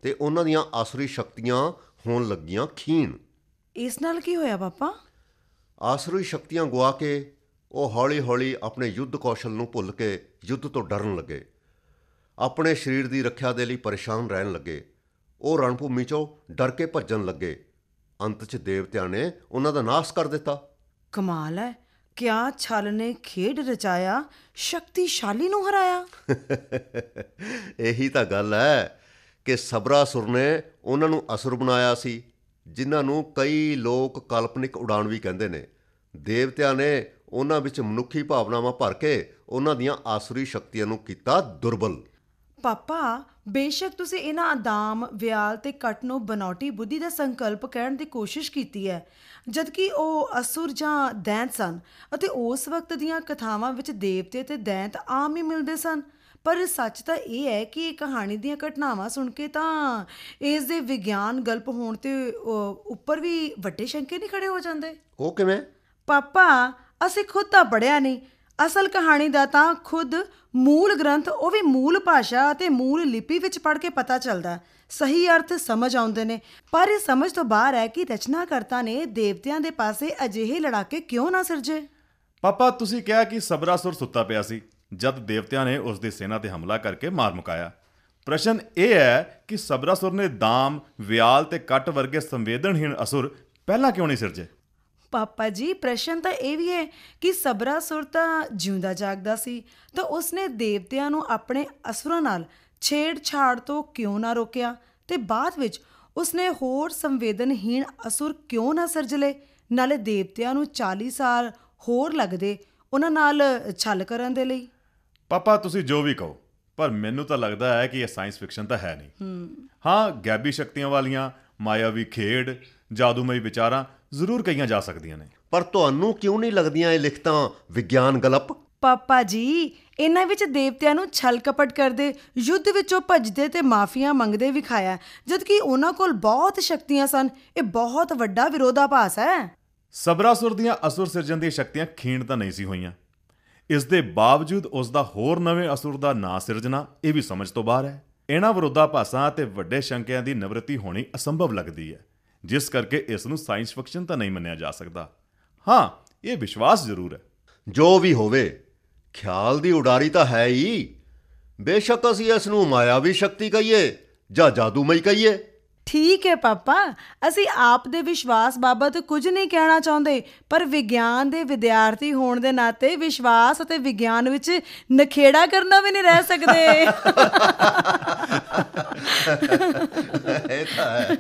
S7: ਤੇ ਉਹਨਾਂ ਦੀਆਂ ਆਸੁਰੀ ਸ਼ਕਤੀਆਂ ਹੋਣ ਲੱਗੀਆਂ ਖੀਣ।
S5: ਇਸ ਨਾਲ ਕੀ ਹੋਇਆ ਪਾਪਾ?
S7: ਆਸੁਰੀ ਸ਼ਕਤੀਆਂ ਗੁਆ ਕੇ ਉਹ ਹੌਲੀ-ਹੌਲੀ ਆਪਣੇ ਯੁੱਧ ਕੌਸ਼ਲ ਨੂੰ ਭੁੱਲ ਕੇ ਯੁੱਧ ਤੋਂ ਡਰਨ ਲੱਗੇ। ਆਪਣੇ ਸਰੀਰ ਦੀ ਰੱਖਿਆ ਦੇ ਲਈ ਪਰੇਸ਼ਾਨ ਰਹਿਣ ਲੱਗੇ। ਉਹ ਰਣਭੂਮੀ 'ਚੋਂ ਡਰ ਕੇ ਭੱਜਣ ਲੱਗੇ। ਅੰਤ 'ਚ ਦੇਵਤਿਆਂ ਨੇ ਉਹਨਾਂ ਦਾ ਨਾਸ਼ ਕਰ ਦਿੱਤਾ।
S5: ਕਮਾਲ ਹੈ, ਕਿਆ ਛਲ ਨੇ ਖੇਡ ਰਚਾਇਆ, ਸ਼ਕਤੀਸ਼ਾਲੀ ਨੂੰ ਹਰਾਇਆ।
S7: ਇਹੀ ਤਾਂ ਗੱਲ ਹੈ ਕਿ ਸਬਰਾਸੁਰ ਨੇ ਉਹਨਾਂ ਨੂੰ ਅਸੁਰ ਬਣਾਇਆ ਸੀ, ਜਿਨ੍ਹਾਂ ਨੂੰ ਕਈ ਲੋਕ ਕਾਲਪਨਿਕ ਉਡਾਣ ਵੀ ਕਹਿੰਦੇ ਨੇ। ਦੇਵਤਿਆਂ ਨੇ ਉਹਨਾਂ ਵਿੱਚ ਮਨੁੱਖੀ ਭਾਵਨਾਵਾਂ ਭਰ ਕੇ ਉਹਨਾਂ ਦੀਆਂ ਆਸੁਰੀ ਸ਼ਕਤੀਆਂ ਨੂੰ ਕੀਤਾ ਦੁਰਬਲ।
S5: ਪਾਪਾ, ਬੇਸ਼ੱਕ ਤੁਸੀਂ ਇਹਨਾਂ ਦਾਮ, ਵਿਆਲ ਤੇ ਕੱਟ ਨੂੰ ਬਨਾਉਟੀ ਬੁੱਧੀ ਦਾ ਸੰਕਲਪ ਕਹਿਣ ਦੀ ਕੋਸ਼ਿਸ਼ ਕੀਤੀ ਹੈ, ਜਦਕਿ ਉਹ ਅਸੁਰ ਜਾਂ ਦੈਂਤ ਸਨ ਅਤੇ ਉਸ ਵਕਤ ਦੀਆਂ ਕਥਾਵਾਂ ਵਿੱਚ ਦੇਵਤੇ ਤੇ ਦੈਂਤ ਆਮ ਹੀ ਮਿਲਦੇ ਸਨ। ਪਰ ਸੱਚ ਤਾਂ ਇਹ ਹੈ ਕਿ ਇਹ ਕਹਾਣੀ ਦੀਆਂ ਘਟਨਾਵਾਂ ਸੁਣ ਕੇ ਤਾਂ ਇਸ ਦੇ ਵਿਗਿਆਨ ਗਲਪ ਹੋਣ ਤੇ ਉੱਪਰ ਵੀ ਵੱਡੇ ਸ਼ੰਕੇ ਨਹੀਂ ਖੜੇ ਹੋ ਜਾਂਦੇ।
S7: ਉਹ ਕਿਵੇਂ?
S5: ਪਾਪਾ, ਅਸੀਂ ਖੁਦ ਤਾਂ ਪੜ੍ਹਿਆ ਨਹੀਂ। ਅਸਲ ਕਹਾਣੀ ਦਾ ਤਾਂ ਖੁਦ ਮੂਲ ਗ੍ਰੰਥ, ਉਹ ਵੀ ਮੂਲ ਭਾਸ਼ਾ ਅਤੇ ਮੂਲ ਲਿਪੀ ਵਿੱਚ ਪੜ੍ਹ ਕੇ ਪਤਾ ਚੱਲਦਾ। ਸਹੀ ਅਰਥ ਸਮਝ ਆਉਂਦੇ ਨੇ, ਪਰ ਇਹ ਸਮਝ ਤੋਂ ਬਾਹਰ ਹੈ ਕਿ ਰਚਨਾਕਰਤਾ ਨੇ ਦੇਵਤਿਆਂ ਦੇ ਪਾਸੇ ਅਜਿਹੇ ਲੜਾਕੇ ਕਿਉਂ ਨਾ ਸਿਰਜੇ।
S6: ਪਾਪਾ, ਤੁਸੀਂ ਕਿਹਾ ਕਿ ਸਬਰਾਸੁਰ ਸੁੱਤਾ ਪਿਆ ਸੀ ਜਦ ਦੇਵਤਿਆਂ ਨੇ ਉਸ ਦੀ ਸੈਨਾ ਤੇ ਹਮਲਾ ਕਰਕੇ ਮਾਰ ਮੁਕਾਇਆ। ਪ੍ਰਸ਼ਨ ਇਹ ਹੈ ਕਿ ਸਬਰਾਸੁਰ ਨੇ ਦਾਮ, ਵਿਆਲ ਤੇ ਕੱਟ ਵਰਗੇ ਸੰਵੇਦਨਹੀਣ ਅਸੁਰ ਪਹਿਲਾਂ ਕਿਉਂ ਨਹੀਂ ਸਿਰਜੇ?
S5: ਪਾਪਾ ਜੀ, ਪ੍ਰਸ਼ਨ ਤਾਂ ਇਹ ਵੀ ਹੈ ਕਿ ਸਬਰਾਸੁਰ ਤਾਂ ਜਿਉਂਦਾ ਜਾਗਦਾ ਸੀ, ਤਾਂ ਉਸਨੇ ਦੇਵਤਿਆਂ ਨੂੰ ਆਪਣੇ ਅਸੁਰਾਂ ਨਾਲ ਛੇੜਛਾੜ ਤੋਂ ਕਿਉਂ ਨਾ ਰੋਕਿਆ, ਤੇ ਬਾਅਦ ਵਿੱਚ ਉਸਨੇ ਹੋਰ ਸੰਵੇਦਨਹੀਣ ਅਸੁਰ ਕਿਉਂ ਨਾ ਸਿਰਜ ਲਏ। ਨਾਲੇ ਦੇਵਤਿਆਂ ਨੂੰ 40 ਸਾਲ ਹੋਰ ਲੱਗਦੇ ਉਹਨਾਂ ਨਾਲ ਛਲ ਕਰਨ ਦੇ ਲਈ।
S6: ਪਾਪਾ, ਤੁਸੀਂ ਜੋ ਵੀ ਕਹੋ, ਪਰ ਮੈਨੂੰ ਤਾਂ ਲੱਗਦਾ ਹੈ ਕਿ ਇਹ ਸਾਇੰਸ ਫਿਕਸ਼ਨ ਤਾਂ ਹੈ ਨਹੀਂ। ਹਾਂ, ਗੈਬੀ ਸ਼ਕਤੀਆਂ ਵਾਲੀਆਂ ਮਾਇਆਵੀ ਖੇਡ, ਜਾਦੂਮਈ ਵਿਚਾਰਾਂ ਜ਼ਰੂਰ ਕਹੀਆਂ ਜਾ ਸਕਦੀਆਂ ਨੇ।
S7: ਪਰ ਤੁਹਾਨੂੰ ਕਿਉਂ ਨਹੀਂ ਲੱਗਦੀਆਂ ਇਹ ਲਿਖਤਾਂ ਵਿਗਿਆਨ ਗਲਪ?
S5: ਪਾਪਾ ਜੀ, ਇਹਨਾਂ ਵਿੱਚ ਦੇਵਤਿਆਂ ਨੂੰ ਛਲ ਕਪਟ ਕਰਦੇ, ਯੁੱਧ ਵਿੱਚੋਂ ਭੱਜਦੇ ਤੇ ਮਾਫੀਆਂ ਮੰਗਦੇ ਵਿਖਾਇਆ, ਜਦਕਿ ਉਹਨਾਂ ਕੋਲ ਬਹੁਤ ਸ਼ਕਤੀਆਂ ਸਨ। ਇਹ ਬਹੁਤ ਵੱਡਾ ਵਿਰੋਧਾਭਾਸ ਹੈ।
S6: ਸਬਰਾਸੁਰ ਦੀਆਂ ਅਸੁਰ ਸਿਰਜਣ ਦੀਆਂ ਸ਼ਕਤੀਆਂ ਖੀਣ ਤਾਂ ਨਹੀਂ ਸੀ ਹੋਈਆਂ। ਇਸ ਦੇ ਬਾਵਜੂਦ ਉਸ ਦਾ ਹੋਰ ਨਵੇਂ ਅਸੁਰ ਦਾ ਨਾਂ ਸਿਰਜਣਾ ਇਹ ਵੀ ਸਮਝ ਤੋਂ ਬਾਹਰ ਹੈ। ਇਹਨਾਂ ਵਿਰੋਧਾਭਾਸਾਂ ਅਤੇ ਵੱਡੇ ਸ਼ੰਕਿਆਂ ਦੀ ਨਿਵਰਤੀ ਹੋਣੀ ਅਸੰਭਵ ਲੱਗਦੀ ਹੈ। ਜਿਸ ਕਰਕੇ ਇਸ ਨੂੰ ਸਾਇੰਸ ਫਿਕਸ਼ਨ ਤਾਂ ਨਹੀਂ ਮੰਨਿਆ ਜਾ ਸਕਦਾ। ਹਾਂ, ਇਹ ਵਿਸ਼ਵਾਸ ਜ਼ਰੂਰ ਹੈ।
S7: ਜੋ ਵੀ ਹੋਵੇ, ਖਿਆਲ ਦੀ ਉਡਾਰੀ ਤਾਂ ਹੈ ਹੀ। ਬੇਸ਼ੱਕ ਅਸੀਂ ਇਸ ਨੂੰ ਮਾਇਆਵੀ ਸ਼ਕਤੀ ਕਹੀਏ ਜਾਂ ਜਾਦੂਮਈ ਕਹੀਏ।
S5: ਠੀਕ ਹੈ ਪਾਪਾ, ਅਸੀਂ ਆਪ ਦੇ ਵਿਸ਼ਵਾਸ ਬਾਬਤ ਕੁਝ ਨਹੀਂ ਕਹਿਣਾ ਚਾਹੁੰਦੇ, ਪਰ ਵਿਗਿਆਨ ਦੇ ਵਿਦਿਆਰਥੀ ਹੋਣ ਦੇ ਨਾਤੇ ਵਿਸ਼ਵਾਸ ਅਤੇ ਵਿਗਿਆਨ ਵਿੱਚ ਨਖੇੜਾ ਕਰਨਾ ਵੀ ਨਹੀਂ ਰਹਿ ਸਕਦੇ।
S7: ਇਹ ਤਾਂ ਹੈ।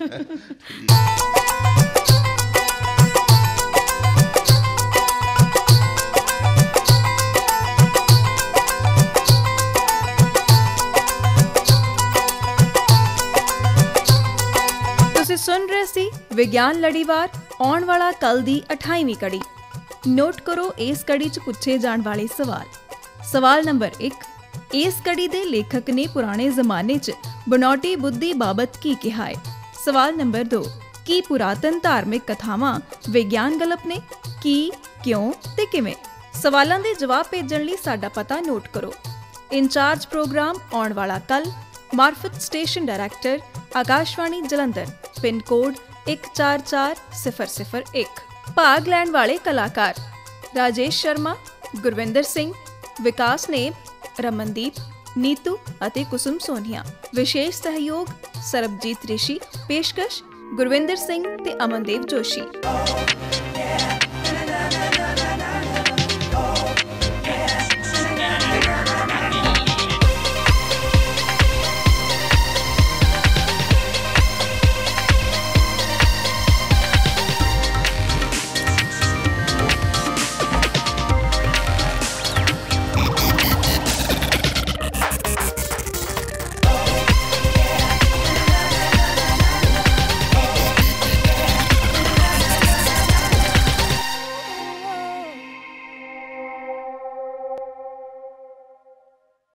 S1: ਤੁਸੀਂ ਸੁਣ ਰਹੇ ਸੀ ਵਿਗਿਆਨ ਲੜੀਵਾਰ, ਆਉਣ ਵਾਲਾ ਕੱਲ ਦੀ 28ਵੀਂ ਕੜੀ। ਨੋਟ ਕਰੋ ਇਸ ਕੜੀ 'ਚ ਪੁੱਛੇ ਜਾਣ ਵਾਲੇ ਸਵਾਲ। ਸਵਾਲ ਨੰਬਰ 1, ਇਸ ਕੜੀ ਦੇ ਲੇਖਕ ਨੇ ਪੁਰਾਣੇ ਜ਼ਮਾਨੇ 'ਚ ਬਣਾਉਟੀ ਬੁੱਧੀ ਬਾਬਤ ਕੀ ਕਿਹਾ ਹੈ। ਸਵਾਲ ਨੰਬਰ 2, ਕੀ ਪੁਰਾਤਨ ਧਾਰਮਿਕ ਕਥਾਵਾਂ ਵਿਗਿਆਨ ਗਲਪ ਨੇ? ਕੀ, ਕਿਉਂ ਤੇ ਕਿਵੇਂ? ਸਵਾਲਾਂ ਦੇ ਜਵਾਬ ਭੇਜਣ ਲਈ ਸਾਡਾ ਪਤਾ ਨੋਟ ਕਰੋ। ਇੰਚਾਰਜ ਪ੍ਰੋਗਰਾਮ ਆਉਣ ਵਾਲਾ ਕੱਲ, ਮਾਰਫਤ station director Akashvani Jalandhar, pin code 144001। ਭਾਗ ਲੈਣ ਵਾਲੇ ਕਲਾਕਾਰ ਰਾਜੇਸ਼ ਸ਼ਰਮਾ, ਗੁਰਵਿੰਦਰ ਸਿੰਘ, ਵਿਕਾਸ ਨੇਬ, ਰਮਨਦੀਪ, ਨੀਤੂ ਅਤੇ ਕੁਸੁਮ ਸੋਨੀਆ। ਵਿਸ਼ੇਸ਼ ਸਹਿਯੋਗ ਸਰਬਜੀਤ ਰਿਸ਼ੀ। ਪੇਸ਼ਕਸ਼ ਗੁਰਵਿੰਦਰ ਸਿੰਘ ਤੇ ਅਮਨਦੇਵ ਜੋਸ਼ੀ।